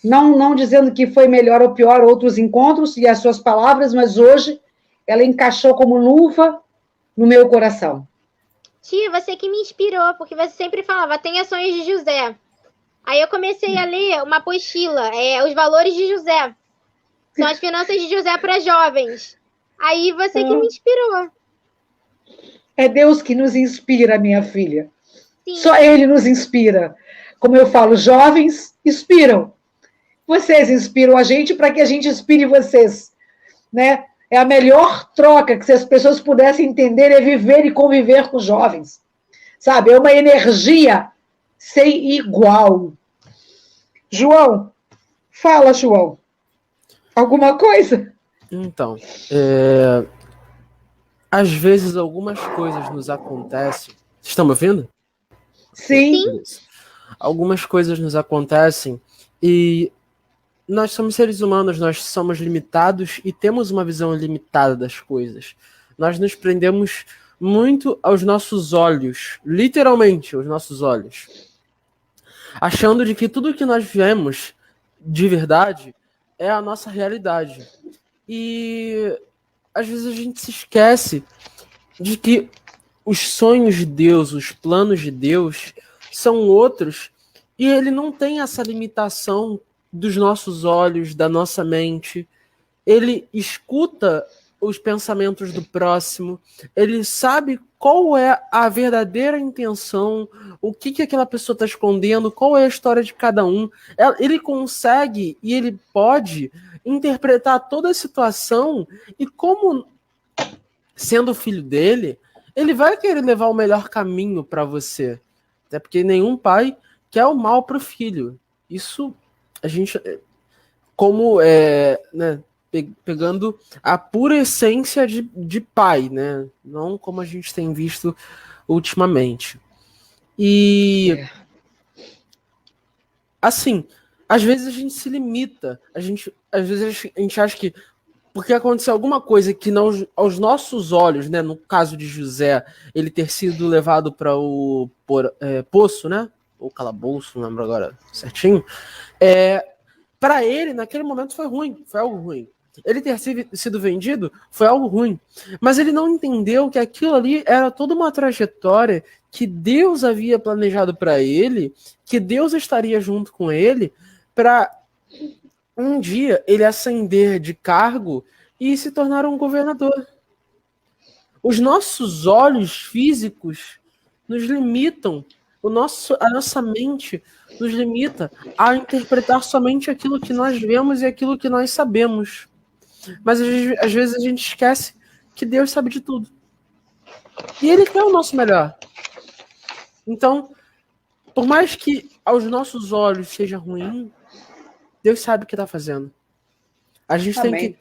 não dizendo que foi melhor ou pior outros encontros e as suas palavras, mas hoje ela encaixou como luva no meu coração. Tia, você que me inspirou, porque você sempre falava, tenha sonhos de José. Aí eu comecei a ler uma apostila, Os Valores de José. São as finanças de José para jovens. Aí você que me inspirou. É Deus que nos inspira, minha filha. Sim. Só Ele nos inspira. Como eu falo, jovens inspiram. Vocês inspiram a gente para que a gente inspire vocês, né? É a melhor troca que se as pessoas pudessem entender é viver e conviver com jovens. Sabe? É uma energia sem igual. João, fala, João. Alguma coisa? Então, às vezes algumas coisas nos acontecem. Vocês estão me ouvindo? Sim. Algumas coisas nos acontecem e nós somos seres humanos, nós somos limitados e temos uma visão limitada das coisas. Nós nos prendemos muito aos nossos olhos, literalmente aos nossos olhos, achando de que tudo que nós vemos de verdade é a nossa realidade. E às vezes a gente se esquece de que os sonhos de Deus, os planos de Deus são outros e ele não tem essa limitação dos nossos olhos, da nossa mente. Ele escuta os pensamentos do próximo, ele sabe qual é a verdadeira intenção, o que aquela pessoa está escondendo, qual é a história de cada um. Ele consegue e ele pode interpretar toda a situação e como, sendo filho dele, ele vai querer levar o melhor caminho para você. Até porque nenhum pai quer o mal para o filho. Isso a gente, como né, pegando a pura essência de pai, né? Não como a gente tem visto ultimamente. E assim, às vezes a gente se limita, às vezes a gente acha que porque aconteceu alguma coisa que não aos nossos olhos, né? No caso de José, ele ter sido levado para o poço, né? Ou calabouço, não lembro agora certinho. Para ele, naquele momento, foi ruim, foi algo ruim. Ele ter sido vendido foi algo ruim. Mas ele não entendeu que aquilo ali era toda uma trajetória que Deus havia planejado para ele, que Deus estaria junto com ele para um dia ele ascender de cargo e se tornar um governador. Os nossos olhos físicos nos limitam, a nossa mente nos limita a interpretar somente aquilo que nós vemos e aquilo que nós sabemos. Mas às vezes a gente esquece que Deus sabe de tudo. E Ele quer o nosso melhor. Então, por mais que aos nossos olhos seja ruim, Deus sabe o que está fazendo. A gente tem que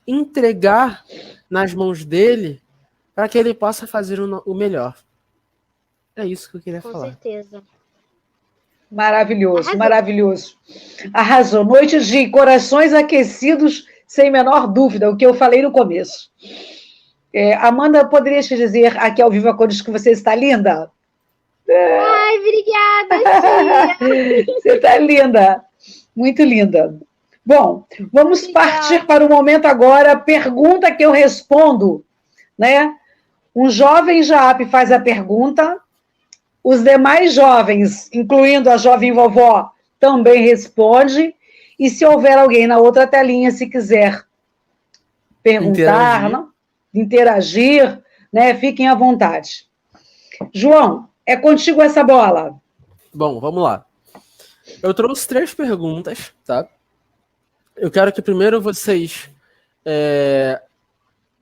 entregar nas mãos dele para que ele possa fazer o melhor. É isso que eu queria falar. Com certeza. Maravilhoso, maravilhoso. Arrasou. Noite de corações aquecidos, sem menor dúvida, o que eu falei no começo. Amanda, poderia te dizer aqui ao vivo a cores que você está linda? Ai, obrigada, tia. Você está linda. Muito linda. Bom, vamos partir para o momento agora. Pergunta que eu respondo, né? Um jovem JAP faz a pergunta, os demais jovens, incluindo a jovem vovó, também responde, e se houver alguém na outra telinha, se quiser perguntar, interagir, né? Fiquem à vontade. João, é contigo essa bola. Bom, vamos lá. Eu trouxe 3 perguntas, tá? Eu quero que primeiro vocês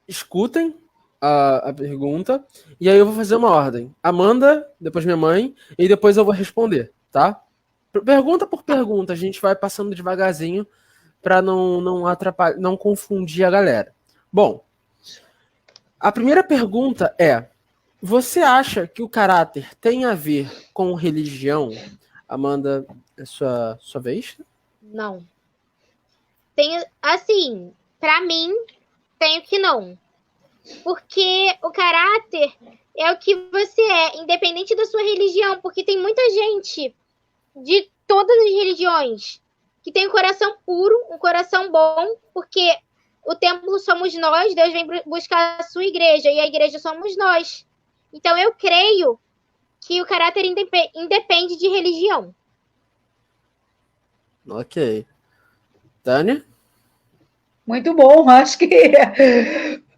escutem a pergunta, e aí eu vou fazer uma ordem. Amanda, depois minha mãe, e depois eu vou responder, tá? Pergunta por pergunta, a gente vai passando devagarzinho para não atrapalhar, não confundir a galera. Bom, a primeira pergunta é: você acha que o caráter tem a ver com religião? Amanda, é sua vez? Não. Tem, assim, pra mim, tenho que não. Porque o caráter é o que você é, independente da sua religião. Porque tem muita gente de todas as religiões que tem um coração puro, um coração bom, porque o templo somos nós, Deus vem buscar a sua igreja, e a igreja somos nós. Então, eu creio que o caráter independe de religião. Ok. Tânia? Muito bom, acho que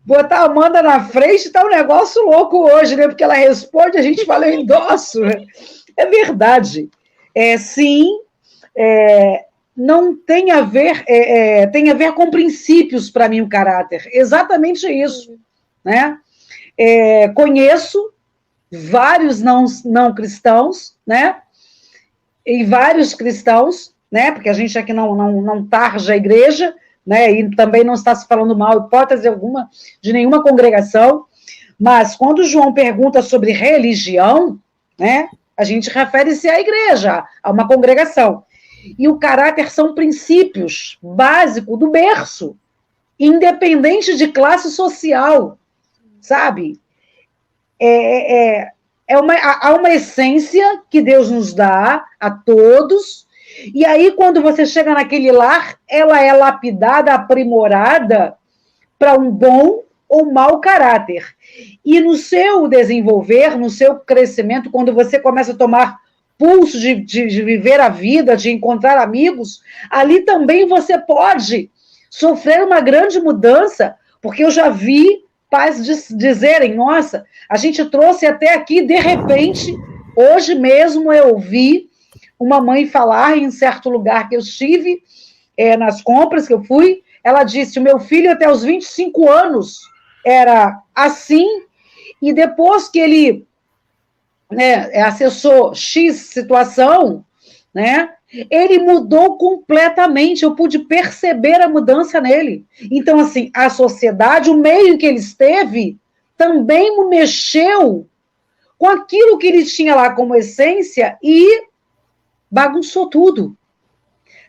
botar a Amanda na frente tá um negócio louco hoje, né? Porque ela responde, a gente fala, eu endosso. É verdade. Sim, não tem a ver, tem a ver com princípios para mim o caráter. Exatamente isso, né? Conheço vários não cristãos, né? E vários cristãos, né? Porque a gente aqui não tarja a igreja, né? E também não está se falando mal, hipótese alguma, de nenhuma congregação. Mas quando o João pergunta sobre religião, né? A gente refere-se à igreja, a uma congregação. E o caráter são princípios básicos do berço, independente de classe social, sabe? Há uma essência que Deus nos dá a todos, e aí quando você chega naquele lar, ela é lapidada, aprimorada para um bom ou mau caráter. E no seu desenvolver, no seu crescimento, quando você começa a tomar pulso de viver a vida, de encontrar amigos, ali também você pode sofrer uma grande mudança, Porque eu já vi pais dizerem, nossa, a gente trouxe até aqui, de repente, hoje mesmo eu ouvi uma mãe falar em certo lugar que eu estive, nas compras que eu fui, ela disse, o meu filho até os 25 anos era assim, e depois que ele acessou X situação, né, ele mudou completamente, eu pude perceber a mudança nele. Então, assim, a sociedade, o meio que ele esteve, também mexeu com aquilo que ele tinha lá como essência e bagunçou tudo.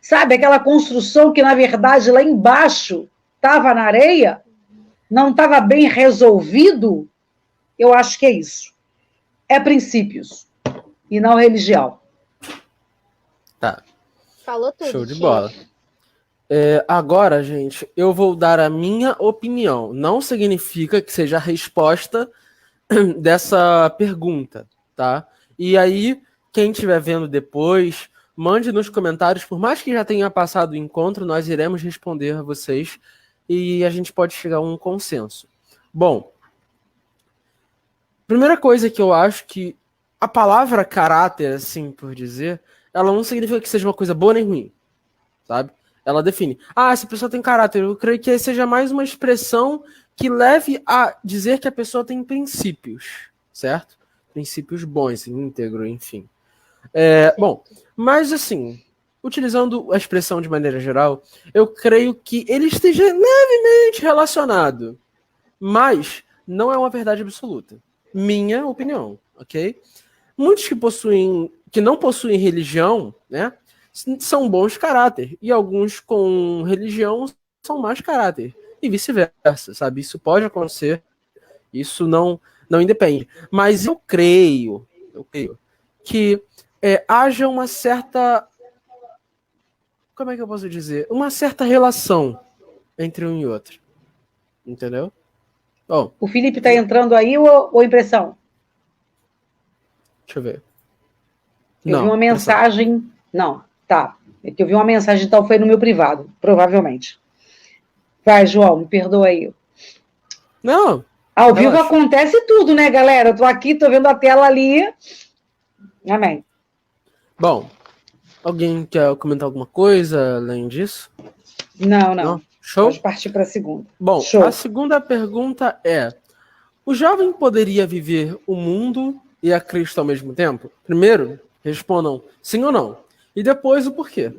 Sabe, aquela construção que, na verdade, lá embaixo estava na areia, não estava bem resolvido, eu acho que é isso. É princípios, e não religião. Tá. Falou tudo. Show de bola. Agora, gente, eu vou dar a minha opinião. Não significa que seja a resposta dessa pergunta, tá? E aí, quem estiver vendo depois, mande nos comentários, por mais que já tenha passado o encontro, nós iremos responder a vocês e a gente pode chegar a um consenso. Bom, primeira coisa que eu acho que a palavra caráter, assim por dizer, ela não significa que seja uma coisa boa nem ruim, sabe? Ela define, essa pessoa tem caráter. Eu creio que seja mais uma expressão que leve a dizer que a pessoa tem princípios, certo? Princípios bons, íntegro, enfim. Bom, mas assim, utilizando a expressão de maneira geral, eu creio que ele esteja levemente relacionado, mas não é uma verdade absoluta. Minha opinião, ok? Muitos que não possuem religião, né, são bons caráter, e alguns com religião são más caráter, e vice-versa, sabe? Isso pode acontecer, isso não independe. Mas eu creio que haja uma certa, como é que eu posso dizer? Uma certa relação entre um e outro. Entendeu? Bom, o Felipe está entrando aí ou impressão? Deixa eu ver. Eu vi uma mensagem... Não, tá. É que eu vi uma mensagem, então foi no meu privado, provavelmente. Vai, João, me perdoa aí. Não. Ao vivo acontece tudo, né, galera? Eu tô aqui, tô vendo a tela ali. Amém. Bom, alguém quer comentar alguma coisa além disso? Não. Show? Pode partir para a segunda. Bom, show. A segunda pergunta é: o jovem poderia viver o mundo e a Cristo ao mesmo tempo? Primeiro, respondam sim ou não. E depois o porquê.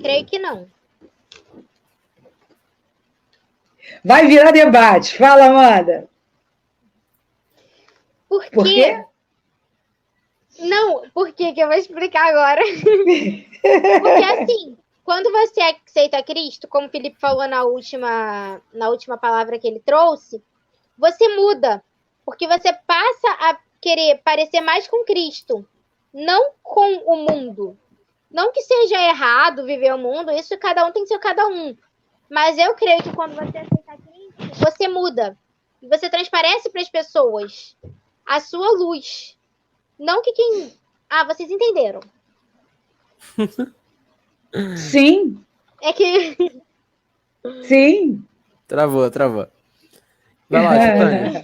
Creio que não. Vai virar debate. Fala, Amanda. Por Por quê? Não, por quê que eu vou explicar agora. Porque assim, quando você aceita Cristo, como o Felipe falou na última palavra que ele trouxe, você muda. Porque você passa a querer parecer mais com Cristo, não com o mundo. Não que seja errado viver o mundo, isso cada um tem que ser cada um. Mas eu creio que quando você aceita Cristo, você muda. E você transparece para as pessoas a sua luz. Não que quem... vocês entenderam. Sim. É que... Sim. Travou. Vai lá, Titânia.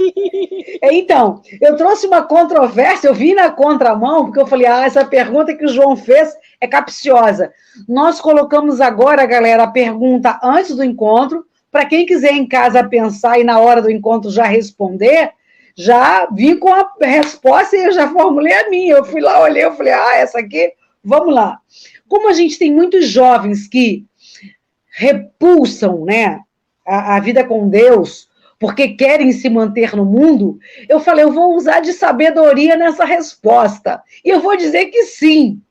Então, eu trouxe uma controvérsia, eu vi na contramão, porque eu falei, essa pergunta que o João fez é capciosa. Nós colocamos agora, galera, a pergunta antes do encontro, para quem quiser em casa pensar e na hora do encontro já responder, já vi com a resposta e eu já formulei a minha. Eu fui lá, olhei, eu falei, essa aqui, vamos lá. Como a gente tem muitos jovens que repulsam, né, a vida com Deus, porque querem se manter no mundo, eu falei, eu vou usar de sabedoria nessa resposta. E eu vou dizer que sim.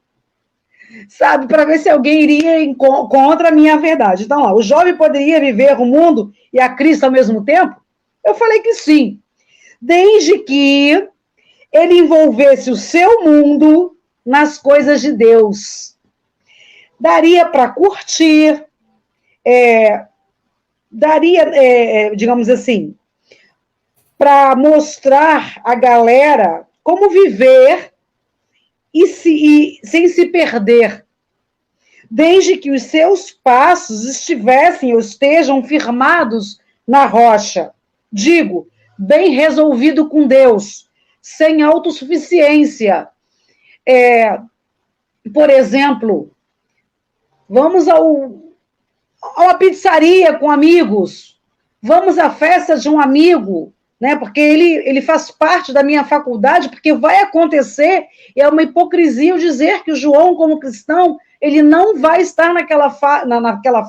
Sabe, para ver se alguém iria contra a minha verdade. Então, o jovem poderia viver o mundo e a Cristo ao mesmo tempo? Eu falei que sim. Desde que ele envolvesse o seu mundo nas coisas de Deus. Daria para curtir, digamos assim, para mostrar à galera como viver sem se perder. desde que os seus passos estivessem ou estejam firmados na rocha. Digo, bem resolvido com Deus, sem autossuficiência. Por exemplo, vamos a uma pizzaria com amigos, vamos à festa de um amigo, né? Porque ele faz parte da minha faculdade, porque vai acontecer, e é uma hipocrisia eu dizer que o João, como cristão, ele não vai estar naquela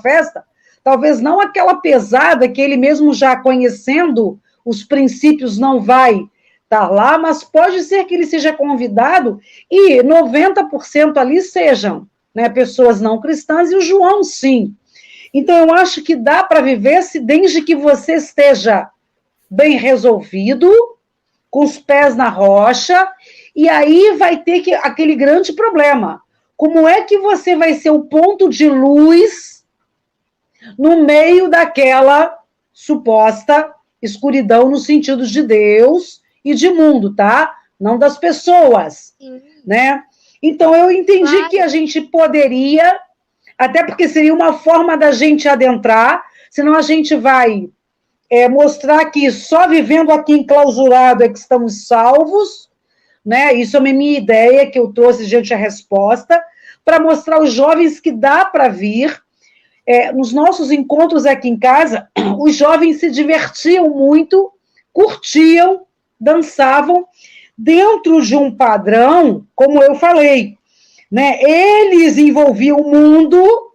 festa, talvez não aquela pesada, que ele mesmo já conhecendo os princípios não vai estar lá, mas pode ser que ele seja convidado e 90% ali sejam, né, pessoas não cristãs, e o João sim. Então, eu acho que dá para viver se desde que você esteja bem resolvido, com os pés na rocha, e aí vai ter aquele grande problema. Como é que você vai ser o ponto de luz no meio daquela suposta escuridão no sentido de Deus e de mundo, tá? Não das pessoas, né? Então, eu entendi que a gente poderia, até porque seria uma forma da gente adentrar, senão a gente vai mostrar que só vivendo aqui enclausurado é que estamos salvos, né? Isso é uma minha ideia que eu trouxe diante da resposta, para mostrar aos jovens que dá para vir. Nos nossos encontros aqui em casa, os jovens se divertiam muito, curtiam, dançavam, dentro de um padrão, como eu falei, né? Eles envolviam o mundo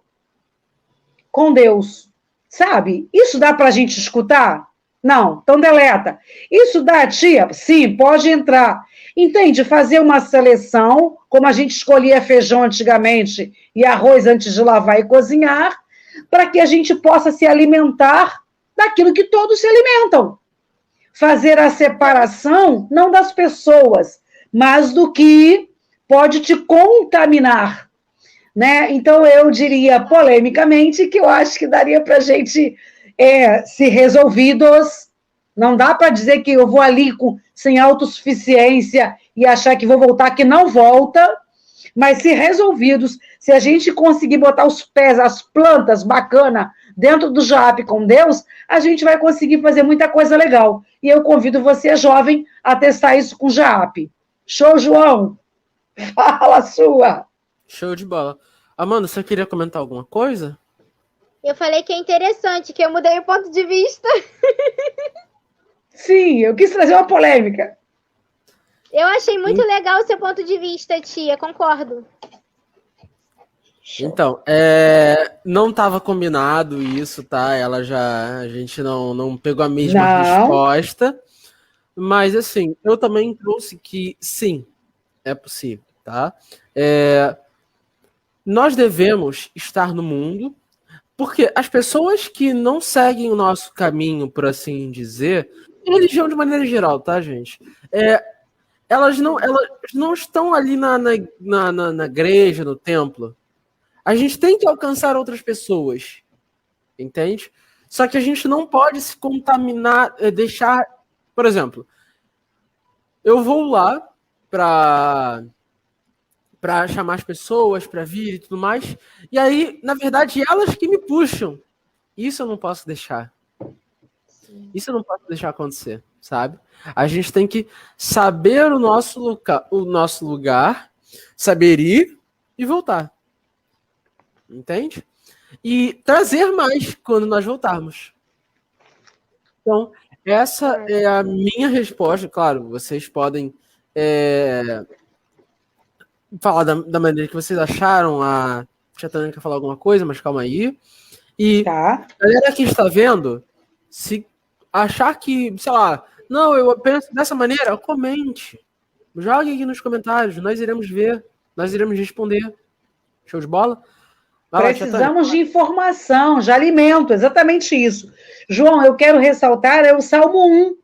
com Deus, sabe? Isso dá para a gente escutar? Não, então deleta. Isso dá, tia? Sim, pode entrar. Entende? Fazer uma seleção, como a gente escolhia feijão antigamente e arroz antes de lavar e cozinhar, para que a gente possa se alimentar daquilo que todos se alimentam. Fazer a separação, não das pessoas, mas do que pode te contaminar, né? Então, eu diria, polemicamente, que eu acho que daria para a gente se resolvidos. Não dá para dizer que eu vou ali sem autossuficiência e achar que vou voltar, que não volta, mas se resolvidos, se a gente conseguir botar os pés, as plantas bacana dentro do JAP com Deus, a gente vai conseguir fazer muita coisa legal. E eu convido você, jovem, a testar isso com o JAP. Show, João? Fala sua. Show de bola. Amanda, você queria comentar alguma coisa? Eu falei que é interessante, que eu mudei o ponto de vista. Sim, eu quis trazer uma polêmica. Eu achei muito legal o seu ponto de vista, tia, concordo. Então, não estava combinado isso, tá? A gente não pegou a mesma resposta, mas assim, eu também trouxe que sim, é possível, tá? Nós devemos estar no mundo, porque as pessoas que não seguem o nosso caminho, por assim dizer, religião de maneira geral, tá, gente? Elas não estão ali na igreja, no templo. A gente tem que alcançar outras pessoas, entende? Só que a gente não pode se contaminar, deixar... Por exemplo, eu vou lá para chamar as pessoas, para vir e tudo mais, e aí, na verdade, elas que me puxam. Isso eu não posso deixar. Isso eu não posso deixar acontecer, sabe? A gente tem que saber o nosso lugar, saber ir e voltar. Entende? E trazer mais quando nós voltarmos. Então, essa é a minha resposta. Claro, vocês podem falar da maneira que vocês acharam. A Tia Tânia quer falar alguma coisa, mas calma aí. E a galera que está vendo, se achar que, sei lá, não, eu penso dessa maneira, comente. Jogue aqui nos comentários, nós iremos ver, nós iremos responder. Show de bola? Precisamos de informação, de alimento, exatamente isso. João, eu quero ressaltar, o Salmo 1,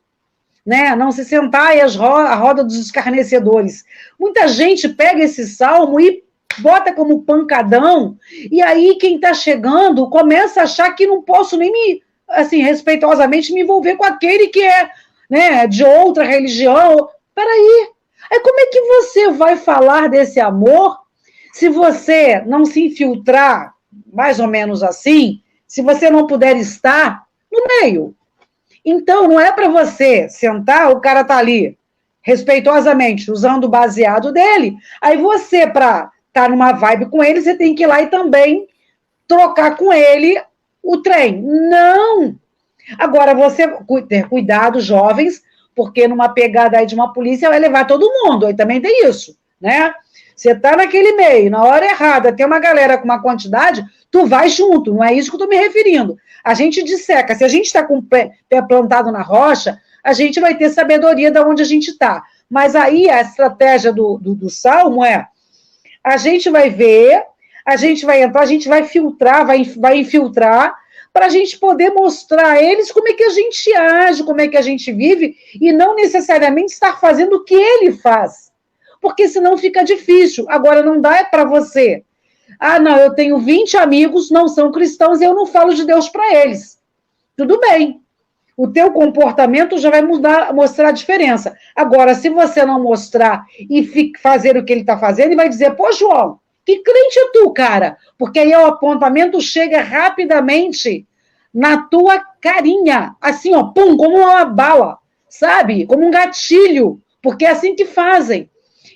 né? Não se sentar a roda dos escarnecedores. Muita gente pega esse salmo e bota como pancadão, e aí quem está chegando começa a achar que não posso nem respeitosamente me envolver com aquele que é, né, de outra religião. Peraí, aí como é que você vai falar desse amor Se você não se infiltrar, mais ou menos assim, se você não puder estar no meio. Então, não é para você sentar, o cara tá ali, respeitosamente, usando o baseado dele, aí você, para estar numa vibe com ele, você tem que ir lá e também trocar com ele o trem. Não! Agora, você ter cuidado, jovens, porque numa pegada aí de uma polícia vai levar todo mundo, aí também tem isso, né? Você tá naquele meio, na hora errada, tem uma galera com uma quantidade, tu vai junto, não é isso que eu tô me referindo. A gente disseca, se a gente está com o pé plantado na rocha, a gente vai ter sabedoria de onde a gente está. Mas aí a estratégia do Salmo é, a gente vai ver, a gente vai entrar, a gente vai filtrar, vai infiltrar, para a gente poder mostrar a eles como é que a gente age, como é que a gente vive, e não necessariamente estar fazendo o que ele faz. Porque senão fica difícil. Agora, não dá para você. Ah, não, eu tenho 20 amigos, não são cristãos, e eu não falo de Deus para eles. Tudo bem. O teu comportamento já vai mostrar a diferença. Agora, se você não mostrar e fazer o que ele está fazendo, ele vai dizer, pô, João, que crente é tu, cara? Porque aí o apontamento chega rapidamente na tua carinha. Assim, ó, pum, como uma bala, sabe? Como um gatilho. Porque é assim que fazem.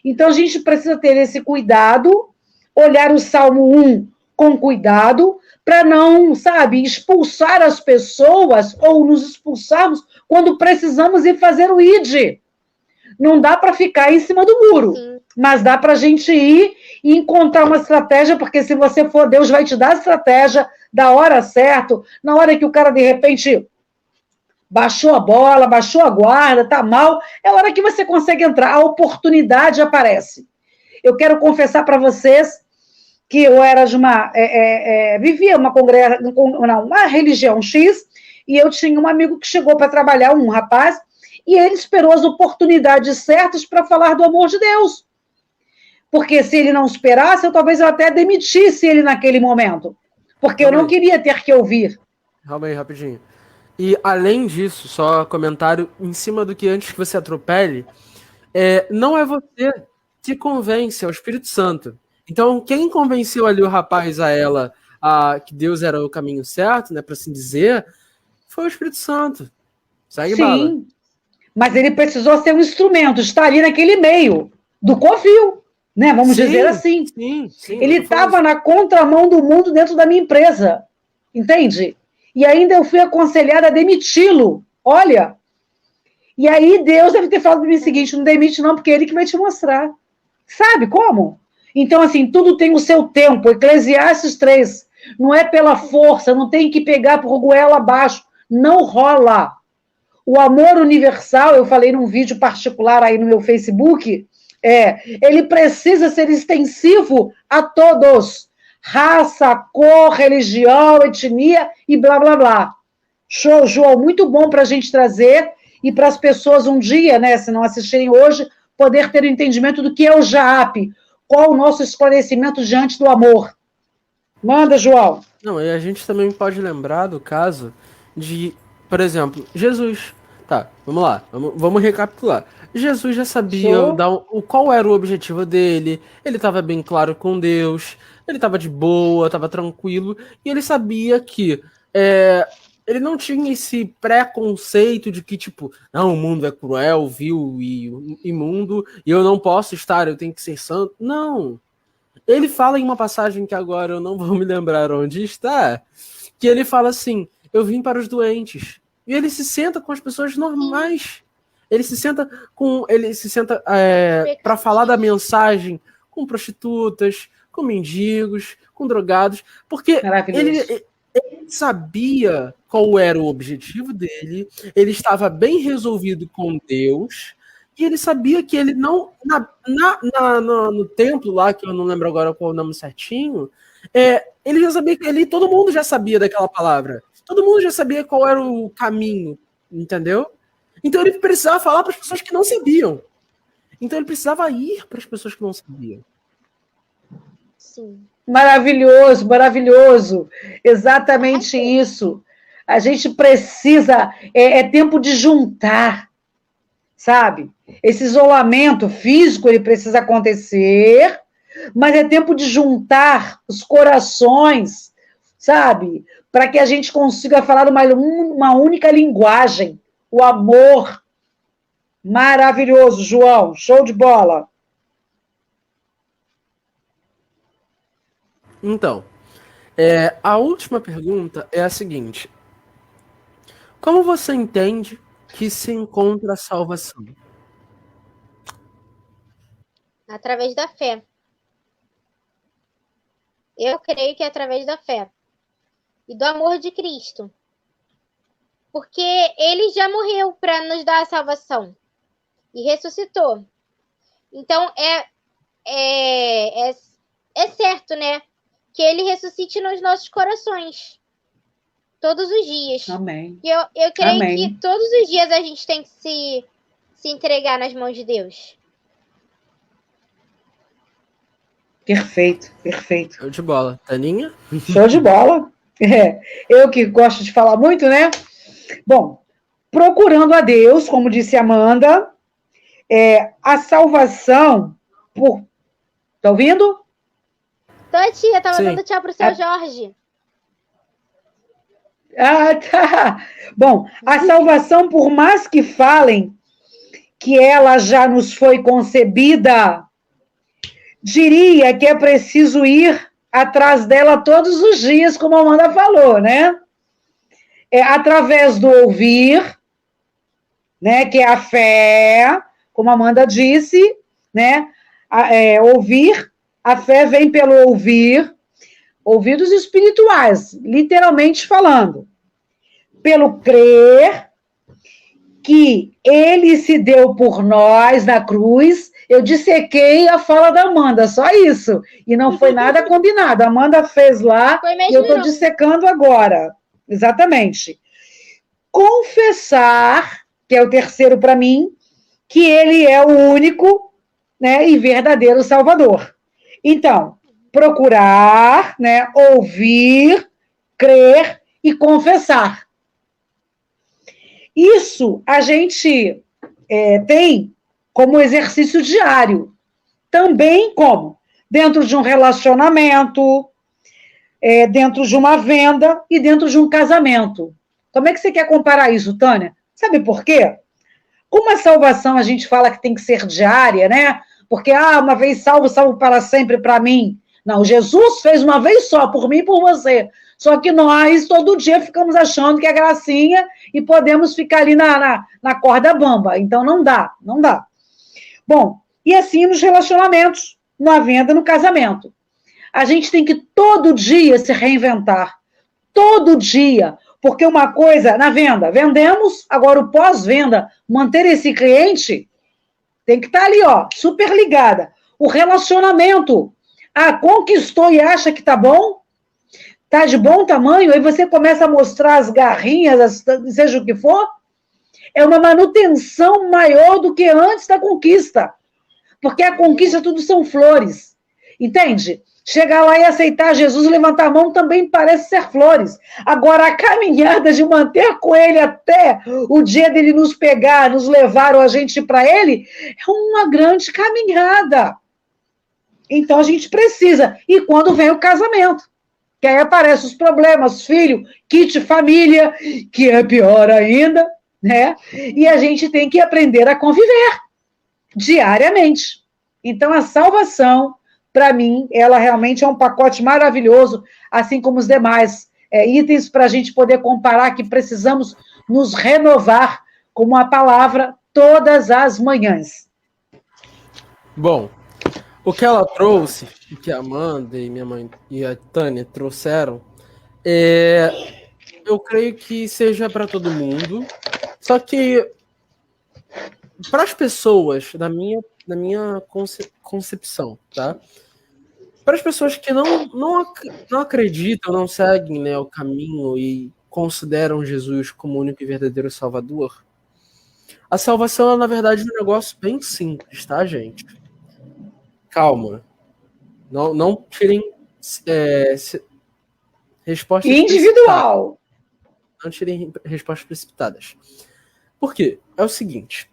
Então, a gente precisa ter esse cuidado, olhar o Salmo 1 com cuidado, para não, sabe, expulsar as pessoas ou nos expulsarmos quando precisamos ir fazer o ID. Não dá para ficar em cima do muro, mas dá para a gente ir e encontrar uma estratégia, porque se você for, Deus vai te dar a estratégia da hora certa, na hora que o cara, de repente, baixou a bola, baixou a guarda, tá mal, é a hora que você consegue entrar, a oportunidade aparece. Eu quero confessar para vocês que eu era de vivia uma religião X, e eu tinha um amigo que chegou para trabalhar, um rapaz, e ele esperou as oportunidades certas para falar do amor de Deus. Porque se ele não esperasse, talvez eu até demitisse ele naquele momento. Porque eu não queria ter que ouvir. Calma aí, rapidinho. E, além disso, só comentário em cima do que antes que você atropele, não é você que convence, é o Espírito Santo. Então, quem convenceu ali o rapaz a ela que Deus era o caminho certo, né, para assim dizer, foi o Espírito Santo. Segue bala. Sim, mas ele precisou ser um instrumento, estar ali naquele meio do covil, né? Vamos dizer assim. Sim, ele estava na contramão do mundo dentro da minha empresa, entende? E ainda eu fui aconselhada a demiti-lo. Olha, e aí Deus deve ter falado para mim o seguinte, não demite não, porque é ele que vai te mostrar. Sabe como? Então, assim, tudo tem o seu tempo. Eclesiastes 3, não é pela força, não tem que pegar por goela abaixo. Não rola. O amor universal, eu falei num vídeo particular aí no meu Facebook, ele precisa ser extensivo a todos. Raça, cor, religião, etnia e blá, blá, blá. Show, João, muito bom para a gente trazer e para as pessoas um dia, né, se não assistirem hoje, poder ter o entendimento do que é o JAAP, qual o nosso esclarecimento diante do amor. Manda, João. Não, e a gente também pode lembrar do caso de, por exemplo, Jesus. Tá, vamos lá, vamos recapitular. Jesus já sabia qual era o objetivo dele, ele estava bem claro com Deus, ele estava de boa, estava tranquilo, e ele sabia que ele não tinha esse preconceito de que, tipo, não, o mundo é cruel, vil e imundo, e eu não posso estar, eu tenho que ser santo. Não. Ele fala em uma passagem que agora eu não vou me lembrar onde está, que ele fala assim, eu vim para os doentes. E ele se senta com as pessoas normais. Ele se senta para falar da mensagem com prostitutas, com mendigos, com drogados, porque ele sabia qual era o objetivo dele, ele estava bem resolvido com Deus, e ele sabia que ele não... no templo lá, que eu não lembro agora qual é o nome certinho, ele já sabia que ali todo mundo já sabia daquela palavra. Todo mundo já sabia qual era o caminho, entendeu? Então ele precisava falar para as pessoas que não sabiam. Então ele precisava ir para as pessoas que não sabiam. Sim. Maravilhoso, maravilhoso. Exatamente isso. A gente precisa, é tempo de juntar, sabe? Esse isolamento físico, ele precisa acontecer, mas é tempo de juntar os corações, sabe? Para que a gente consiga falar uma única linguagem, o amor. Maravilhoso, João, show de bola. Então, a última pergunta é a seguinte: como você entende que se encontra a salvação? Através da fé. Eu creio que é através da fé e do amor de Cristo. Porque ele já morreu para nos dar a salvação e ressuscitou. Então é certo, né? Que ele ressuscite nos nossos corações todos os dias. Amém. E eu creio Amém. que todos os dias a gente tem que se entregar nas mãos de Deus. Perfeito, perfeito. Show de bola. Taninha? Show de bola. Eu que gosto de falar muito, né? Bom, procurando a Deus, como disse Amanda, a salvação por... Tá ouvindo? Tô, tia, tava Sim. dando tchau pro seu Jorge. Ah, tá. Bom, a salvação, por mais que falem que ela já nos foi concebida, diria que é preciso ir atrás dela todos os dias, como a Amanda falou, né? Através do ouvir, né? Que é a fé, como a Amanda disse, né? Ouvir, a fé vem pelo ouvir, ouvidos espirituais, literalmente falando. Pelo crer que ele se deu por nós na cruz. Eu dissequei a fala da Amanda, só isso. E não foi nada combinado. A Amanda fez lá e eu estou dissecando agora. Exatamente. Confessar, que é o terceiro para mim, que ele é o único, né, e verdadeiro Salvador. Então, procurar, né, ouvir, crer e confessar. Isso a gente tem como exercício diário. Também como? Dentro de um relacionamento, dentro de uma venda e dentro de um casamento. Como é que você quer comparar isso, Tânia? Sabe por quê? Como a salvação a gente fala que tem que ser diária, né? Porque, uma vez salvo, salvo para sempre para mim. Não, Jesus fez uma vez só, por mim e por você. Só que nós, todo dia, ficamos achando que é gracinha e podemos ficar ali na corda bamba. Então, não dá, não dá. Bom, e assim nos relacionamentos, na venda, no casamento. A gente tem que todo dia se reinventar. Todo dia. Porque uma coisa, na venda, vendemos, agora o pós-venda, manter esse cliente, tem que estar ali, super ligada. O relacionamento, conquistou e acha que tá bom? Tá de bom tamanho? Aí você começa a mostrar as garrinhas, seja o que for. É uma manutenção maior do que antes da conquista. Porque a conquista tudo são flores. Entende? Chegar lá e aceitar Jesus, levantar a mão, também parece ser flores. Agora, a caminhada de manter com ele até o dia dele nos pegar, nos levar ou a gente ir para ele, é uma grande caminhada. Então, a gente precisa. E quando vem o casamento, que aí aparecem os problemas, filho, kit família, que é pior ainda, né? E a gente tem que aprender a conviver diariamente. Então, a salvação, para mim, ela realmente é um pacote maravilhoso, assim como os demais itens para a gente poder comparar, que precisamos nos renovar com a palavra todas as manhãs. Bom, o que ela trouxe, o que a Amanda e minha mãe e a Tânia trouxeram, eu creio que seja para todo mundo, só que para as pessoas, na minha concepção, tá? Para as pessoas que não acreditam, não seguem, né, o caminho e consideram Jesus como o único e verdadeiro Salvador, a salvação é, na verdade, um negócio bem simples, tá, gente? Calma. Não tirem respostas individual. Não tirem respostas precipitadas. Por quê? É o seguinte.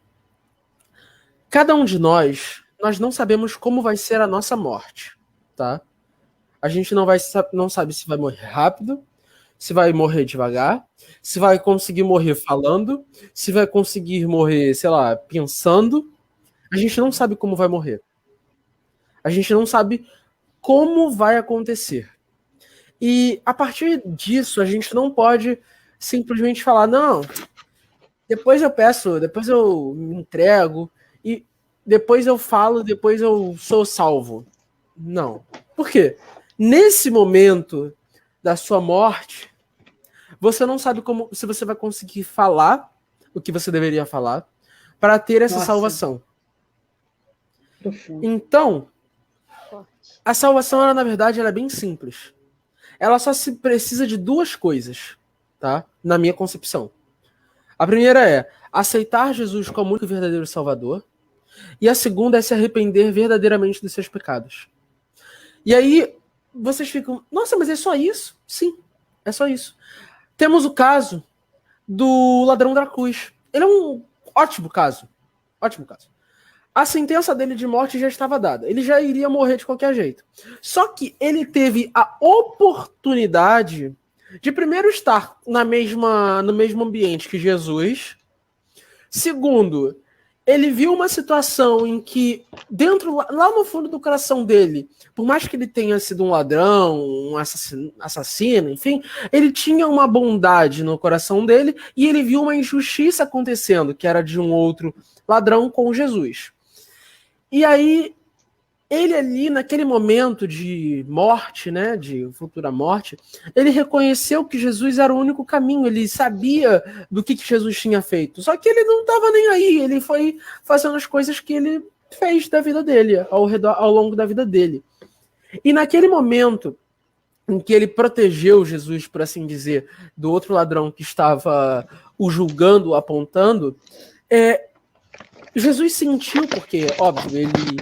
Cada um de nós nós não sabemos como vai ser a nossa morte, tá? A gente não sabe se vai morrer rápido, se vai morrer devagar, se vai conseguir morrer falando, se vai conseguir morrer, sei lá, pensando. A gente não sabe como vai morrer. A gente não sabe como vai acontecer. E a partir disso, a gente não pode simplesmente falar, não, depois eu peço, depois eu me entrego, e depois eu falo, depois eu sou salvo. Não. Por quê? Nesse momento da sua morte, você não sabe se você vai conseguir falar o que você deveria falar para ter essa salvação. Então, a salvação, ela, na verdade, ela é bem simples. Ela só se precisa de duas coisas, tá? Na minha concepção. A primeira é aceitar Jesus como único e verdadeiro Salvador. E a segunda é se arrepender verdadeiramente dos seus pecados. E aí, vocês ficam, nossa, mas é só isso? Sim, é só isso. Temos o caso do ladrão da cruz. Ele é um ótimo caso. Ótimo caso. A sentença dele de morte já estava dada. Ele já iria morrer de qualquer jeito. Só que ele teve a oportunidade de primeiro estar no mesmo ambiente que Jesus. Segundo, ele viu uma situação em que, lá no fundo do coração dele, por mais que ele tenha sido um ladrão, um assassino, enfim, ele tinha uma bondade no coração dele e ele viu uma injustiça acontecendo, que era de um outro ladrão com Jesus. E aí, ele ali, naquele momento de morte, né, de futura morte, ele reconheceu que Jesus era o único caminho, ele sabia do que Jesus tinha feito. Só que ele não estava nem aí, ele foi fazendo as coisas que ele fez da vida dele, ao longo da vida dele. E naquele momento em que ele protegeu Jesus, por assim dizer, do outro ladrão que estava o julgando, apontando, Jesus sentiu, porque, óbvio, ele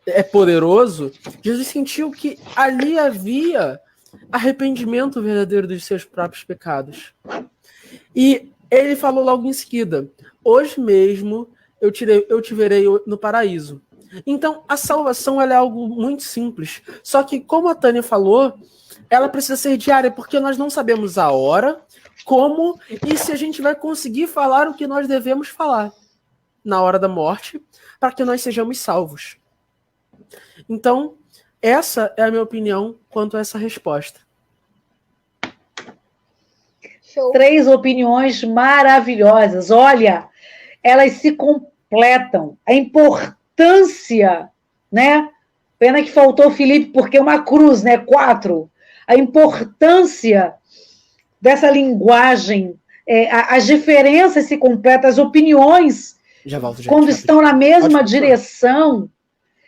é poderoso, Jesus sentiu que ali havia arrependimento verdadeiro dos seus próprios pecados. E ele falou logo em seguida, hoje mesmo eu te verei no paraíso. Então, a salvação ela é algo muito simples. Só que, como a Tânia falou, ela precisa ser diária, porque nós não sabemos a hora, como e se a gente vai conseguir falar o que nós devemos falar na hora da morte, para que nós sejamos salvos. Então, essa é a minha opinião quanto a essa resposta. Show. 3 opiniões maravilhosas. Olha, elas se completam. A importância, né? Pena que faltou o Felipe, porque é uma cruz, né? 4. A importância dessa linguagem, as diferenças se completam, as opiniões, já volto, gente, quando estão na mesma direção,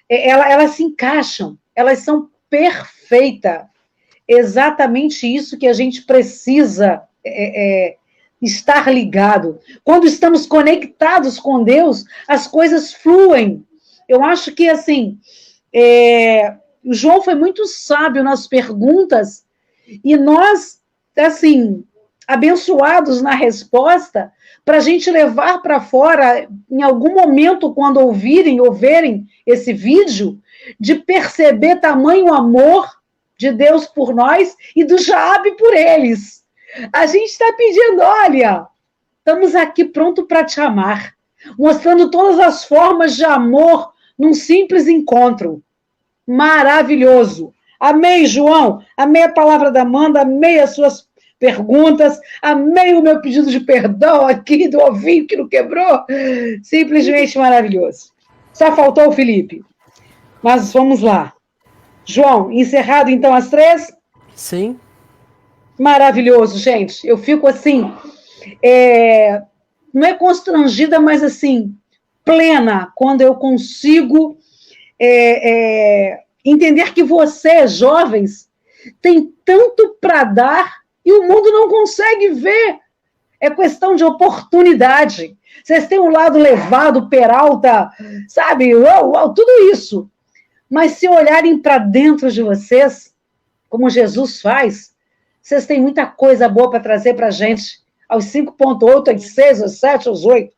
elas se encaixam, elas são perfeitas. Exatamente isso que a gente precisa estar ligado. Quando estamos conectados com Deus, as coisas fluem. Eu acho que, assim, o João foi muito sábio nas perguntas e nós, assim, abençoados na resposta, para a gente levar para fora, em algum momento, quando ouvirem ou verem esse vídeo, de perceber tamanho amor de Deus por nós e do Jaabe por eles. A gente está pedindo, olha, estamos aqui pronto para te amar, mostrando todas as formas de amor num simples encontro. Maravilhoso. Amei, João. Amei a palavra da Amanda, amei as suas perguntas, amei o meu pedido de perdão aqui do ovinho que não quebrou. Simplesmente maravilhoso. Só faltou o Felipe. Mas vamos lá. João, encerrado então as 3? Sim. Maravilhoso, gente. Eu fico assim, não é constrangida, mas assim, plena, quando eu consigo entender que vocês, jovens, têm tanto para dar e o mundo não consegue ver. É questão de oportunidade. Vocês têm um lado levado, Peralta, sabe? Tudo isso. Mas se olharem para dentro de vocês, como Jesus faz, vocês têm muita coisa boa para trazer para a gente, aos 5.8, aos 6, aos 7, aos 8.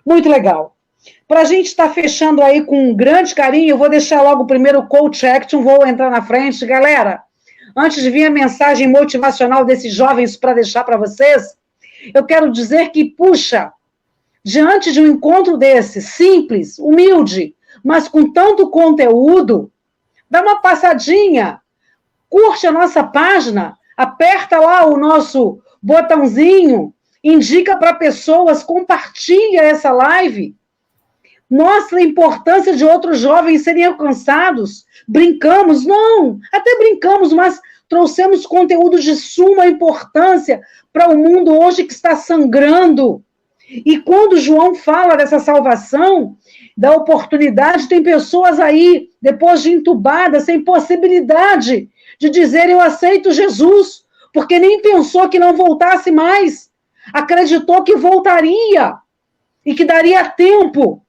Muito legal. Para a gente estar fechando aí com um grande carinho, eu vou deixar logo o primeiro call to action, vou entrar na frente. Galera, antes de vir a mensagem motivacional desses jovens para deixar para vocês, eu quero dizer que, puxa, diante de um encontro desse, simples, humilde, mas com tanto conteúdo, dá uma passadinha, curte a nossa página, aperta lá o nosso botãozinho, indica para pessoas, compartilha essa live, mostra a importância de outros jovens serem alcançados. Brincamos? Não, até brincamos, mas trouxemos conteúdo de suma importância para o mundo hoje que está sangrando. E quando João fala dessa salvação, da oportunidade, tem pessoas aí, depois de entubadas, sem possibilidade de dizer eu aceito Jesus, porque nem pensou que não voltasse mais, acreditou que voltaria e que daria tempo.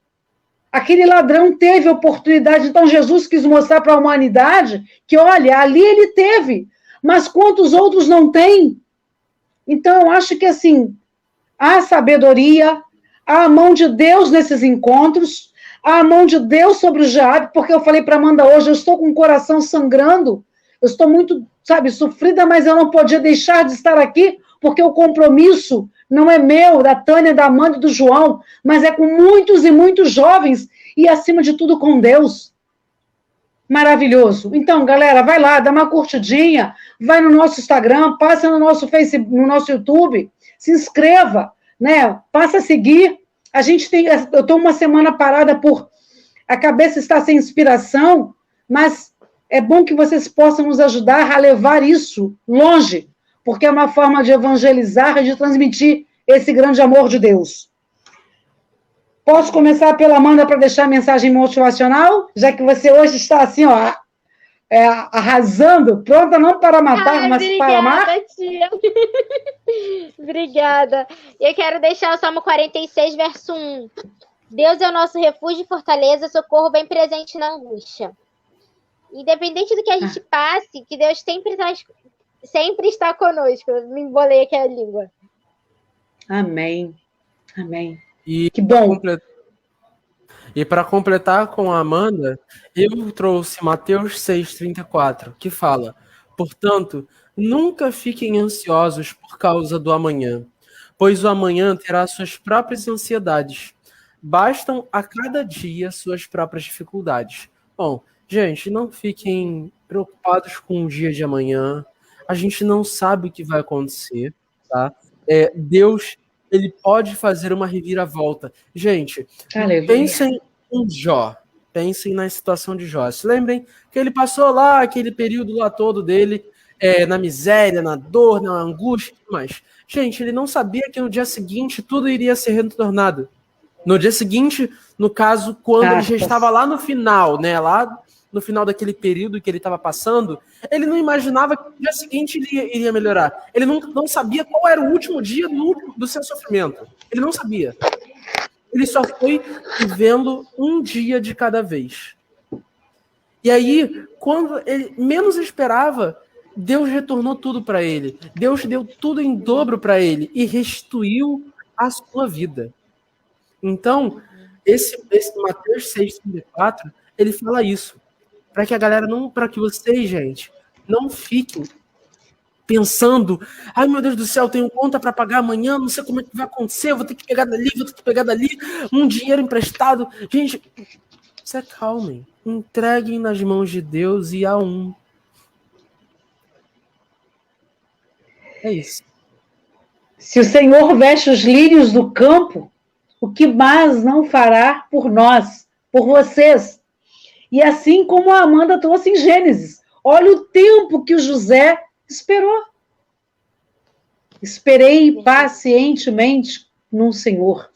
Aquele ladrão teve oportunidade, então Jesus quis mostrar para a humanidade que, olha, ali ele teve, mas quantos outros não têm? Então, eu acho que, assim, há sabedoria, há a mão de Deus nesses encontros, há a mão de Deus sobre o Jaabe, porque eu falei para a Amanda hoje, eu estou com o coração sangrando, eu estou muito, sofrida, mas eu não podia deixar de estar aqui, porque o compromisso não é meu, da Tânia, da Amanda e do João, mas é com muitos e muitos jovens, e acima de tudo com Deus. Maravilhoso. Então, galera, vai lá, dá uma curtidinha, vai no nosso Instagram, passa no nosso Facebook, no nosso YouTube, se inscreva, né? Passa a seguir. Eu estou uma semana parada a cabeça está sem inspiração, mas é bom que vocês possam nos ajudar a levar isso longe, porque é uma forma de evangelizar e de transmitir esse grande amor de Deus. Posso começar pela Amanda para deixar a mensagem motivacional? Já que você hoje está assim, ó, arrasando, pronta não para matar, mas para amar. Tia. Obrigada. Eu quero deixar o Salmo 46, verso 1. Deus é o nosso refúgio e fortaleza, socorro bem presente na angústia. Independente do que a gente passe, que Deus sempre está conosco. Me embolei aqui a língua. Amém. Amém. E que bom. E para completar com a Amanda, eu trouxe Mateus 6,34, que fala: portanto, nunca fiquem ansiosos por causa do amanhã, pois o amanhã terá suas próprias ansiedades. Bastam a cada dia suas próprias dificuldades. Bom, gente, não fiquem preocupados com o dia de amanhã. A gente não sabe o que vai acontecer, tá? Deus, ele pode fazer uma reviravolta. Gente, pensem em Jó. Pensem na situação de Jó. Se lembrem que ele passou lá, aquele período lá todo dele, na miséria, na dor, na angústia, mas, gente, ele não sabia que no dia seguinte tudo iria ser retornado. No dia seguinte, no caso, quando ele já estava lá no final, né, lá no final daquele período que ele estava passando, ele não imaginava que no dia seguinte ele iria melhorar. Ele não sabia qual era o último dia do seu sofrimento. Ele não sabia. Ele só foi vivendo um dia de cada vez. E aí, quando ele menos esperava, Deus retornou tudo para ele. Deus deu tudo em dobro para ele e restituiu a sua vida. Então, esse Mateus 6,34, ele fala isso. Para que a galera para que vocês, gente, não fiquem pensando, ai meu Deus do céu, tenho conta para pagar amanhã, não sei como é que vai acontecer, vou ter que pegar dali, um dinheiro emprestado. Gente, se acalmem, entreguem nas mãos de Deus e a um. É isso. Se o Senhor veste os lírios do campo, o que mais não fará por nós, por vocês? E assim como a Amanda trouxe em Gênesis, olha o tempo que o José esperou. Esperei pacientemente no Senhor.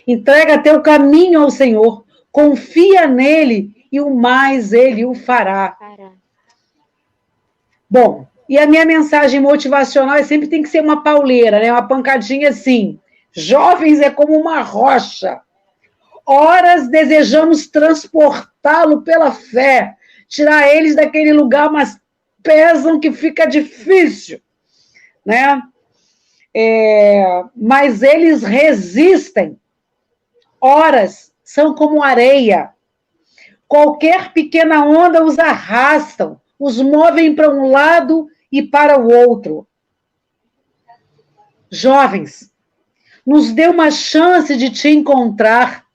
Entrega teu caminho ao Senhor, confia nele e o mais ele o fará. Bom, e a minha mensagem motivacional sempre tem que ser uma pauleira, né? Uma pancadinha assim. Jovens é como uma rocha. Horas desejamos transportá-lo pela fé, tirar eles daquele lugar, mas pesam que fica difícil, né? Mas eles resistem. Horas são como areia. Qualquer pequena onda os arrastam, os movem para um lado e para o outro. Jovens, nos dê uma chance de te encontrar.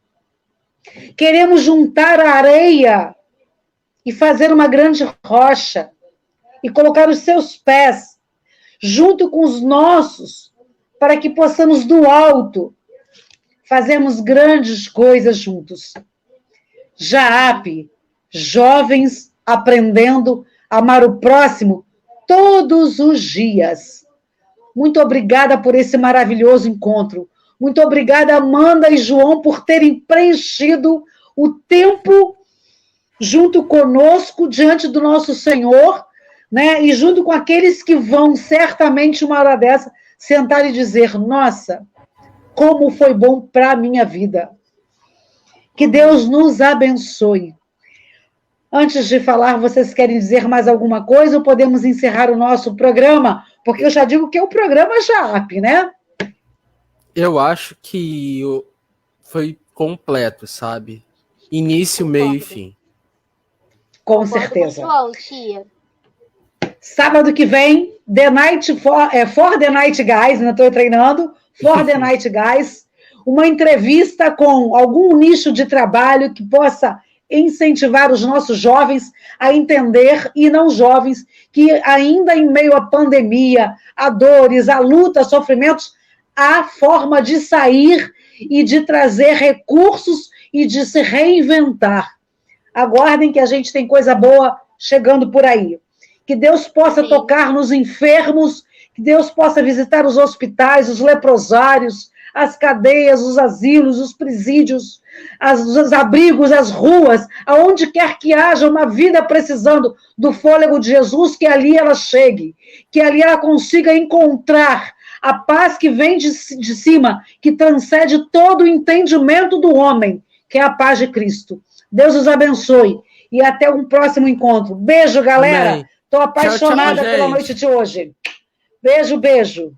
Queremos juntar a areia e fazer uma grande rocha e colocar os seus pés junto com os nossos, para que possamos do alto fazermos grandes coisas juntos. JAAP, jovens aprendendo a amar o próximo todos os dias. Muito obrigada por esse maravilhoso encontro. Muito obrigada, Amanda e João, por terem preenchido o tempo junto conosco, diante do nosso Senhor, né? E junto com aqueles que vão, certamente, uma hora dessa, sentar e dizer, nossa, como foi bom para a minha vida. Que Deus nos abençoe. Antes de falar, vocês querem dizer mais alguma coisa ou podemos encerrar o nosso programa? Porque eu já digo que é o programa JAAP, né? Eu acho que foi completo, sabe? Início, meio e fim. Com certeza. João, tia. Sábado que vem, For the Night Guys, não estou treinando, For the Night Guys, uma entrevista com algum nicho de trabalho que possa incentivar os nossos jovens a entender, e não jovens, que ainda em meio à pandemia, a dores, a luta, a sofrimentos, há forma de sair e de trazer recursos e de se reinventar. Aguardem que a gente tem coisa boa chegando por aí. Que Deus possa tocar nos enfermos, que Deus possa visitar os hospitais, os leprosários, as cadeias, os asilos, os presídios, os abrigos, as ruas, aonde quer que haja uma vida precisando do fôlego de Jesus, que ali ela chegue, que ali ela consiga encontrar a paz que vem de cima, que transcende todo o entendimento do homem, que é a paz de Cristo. Deus os abençoe e até um próximo encontro. Beijo, galera. Estou apaixonada pela noite de hoje. Beijo, beijo.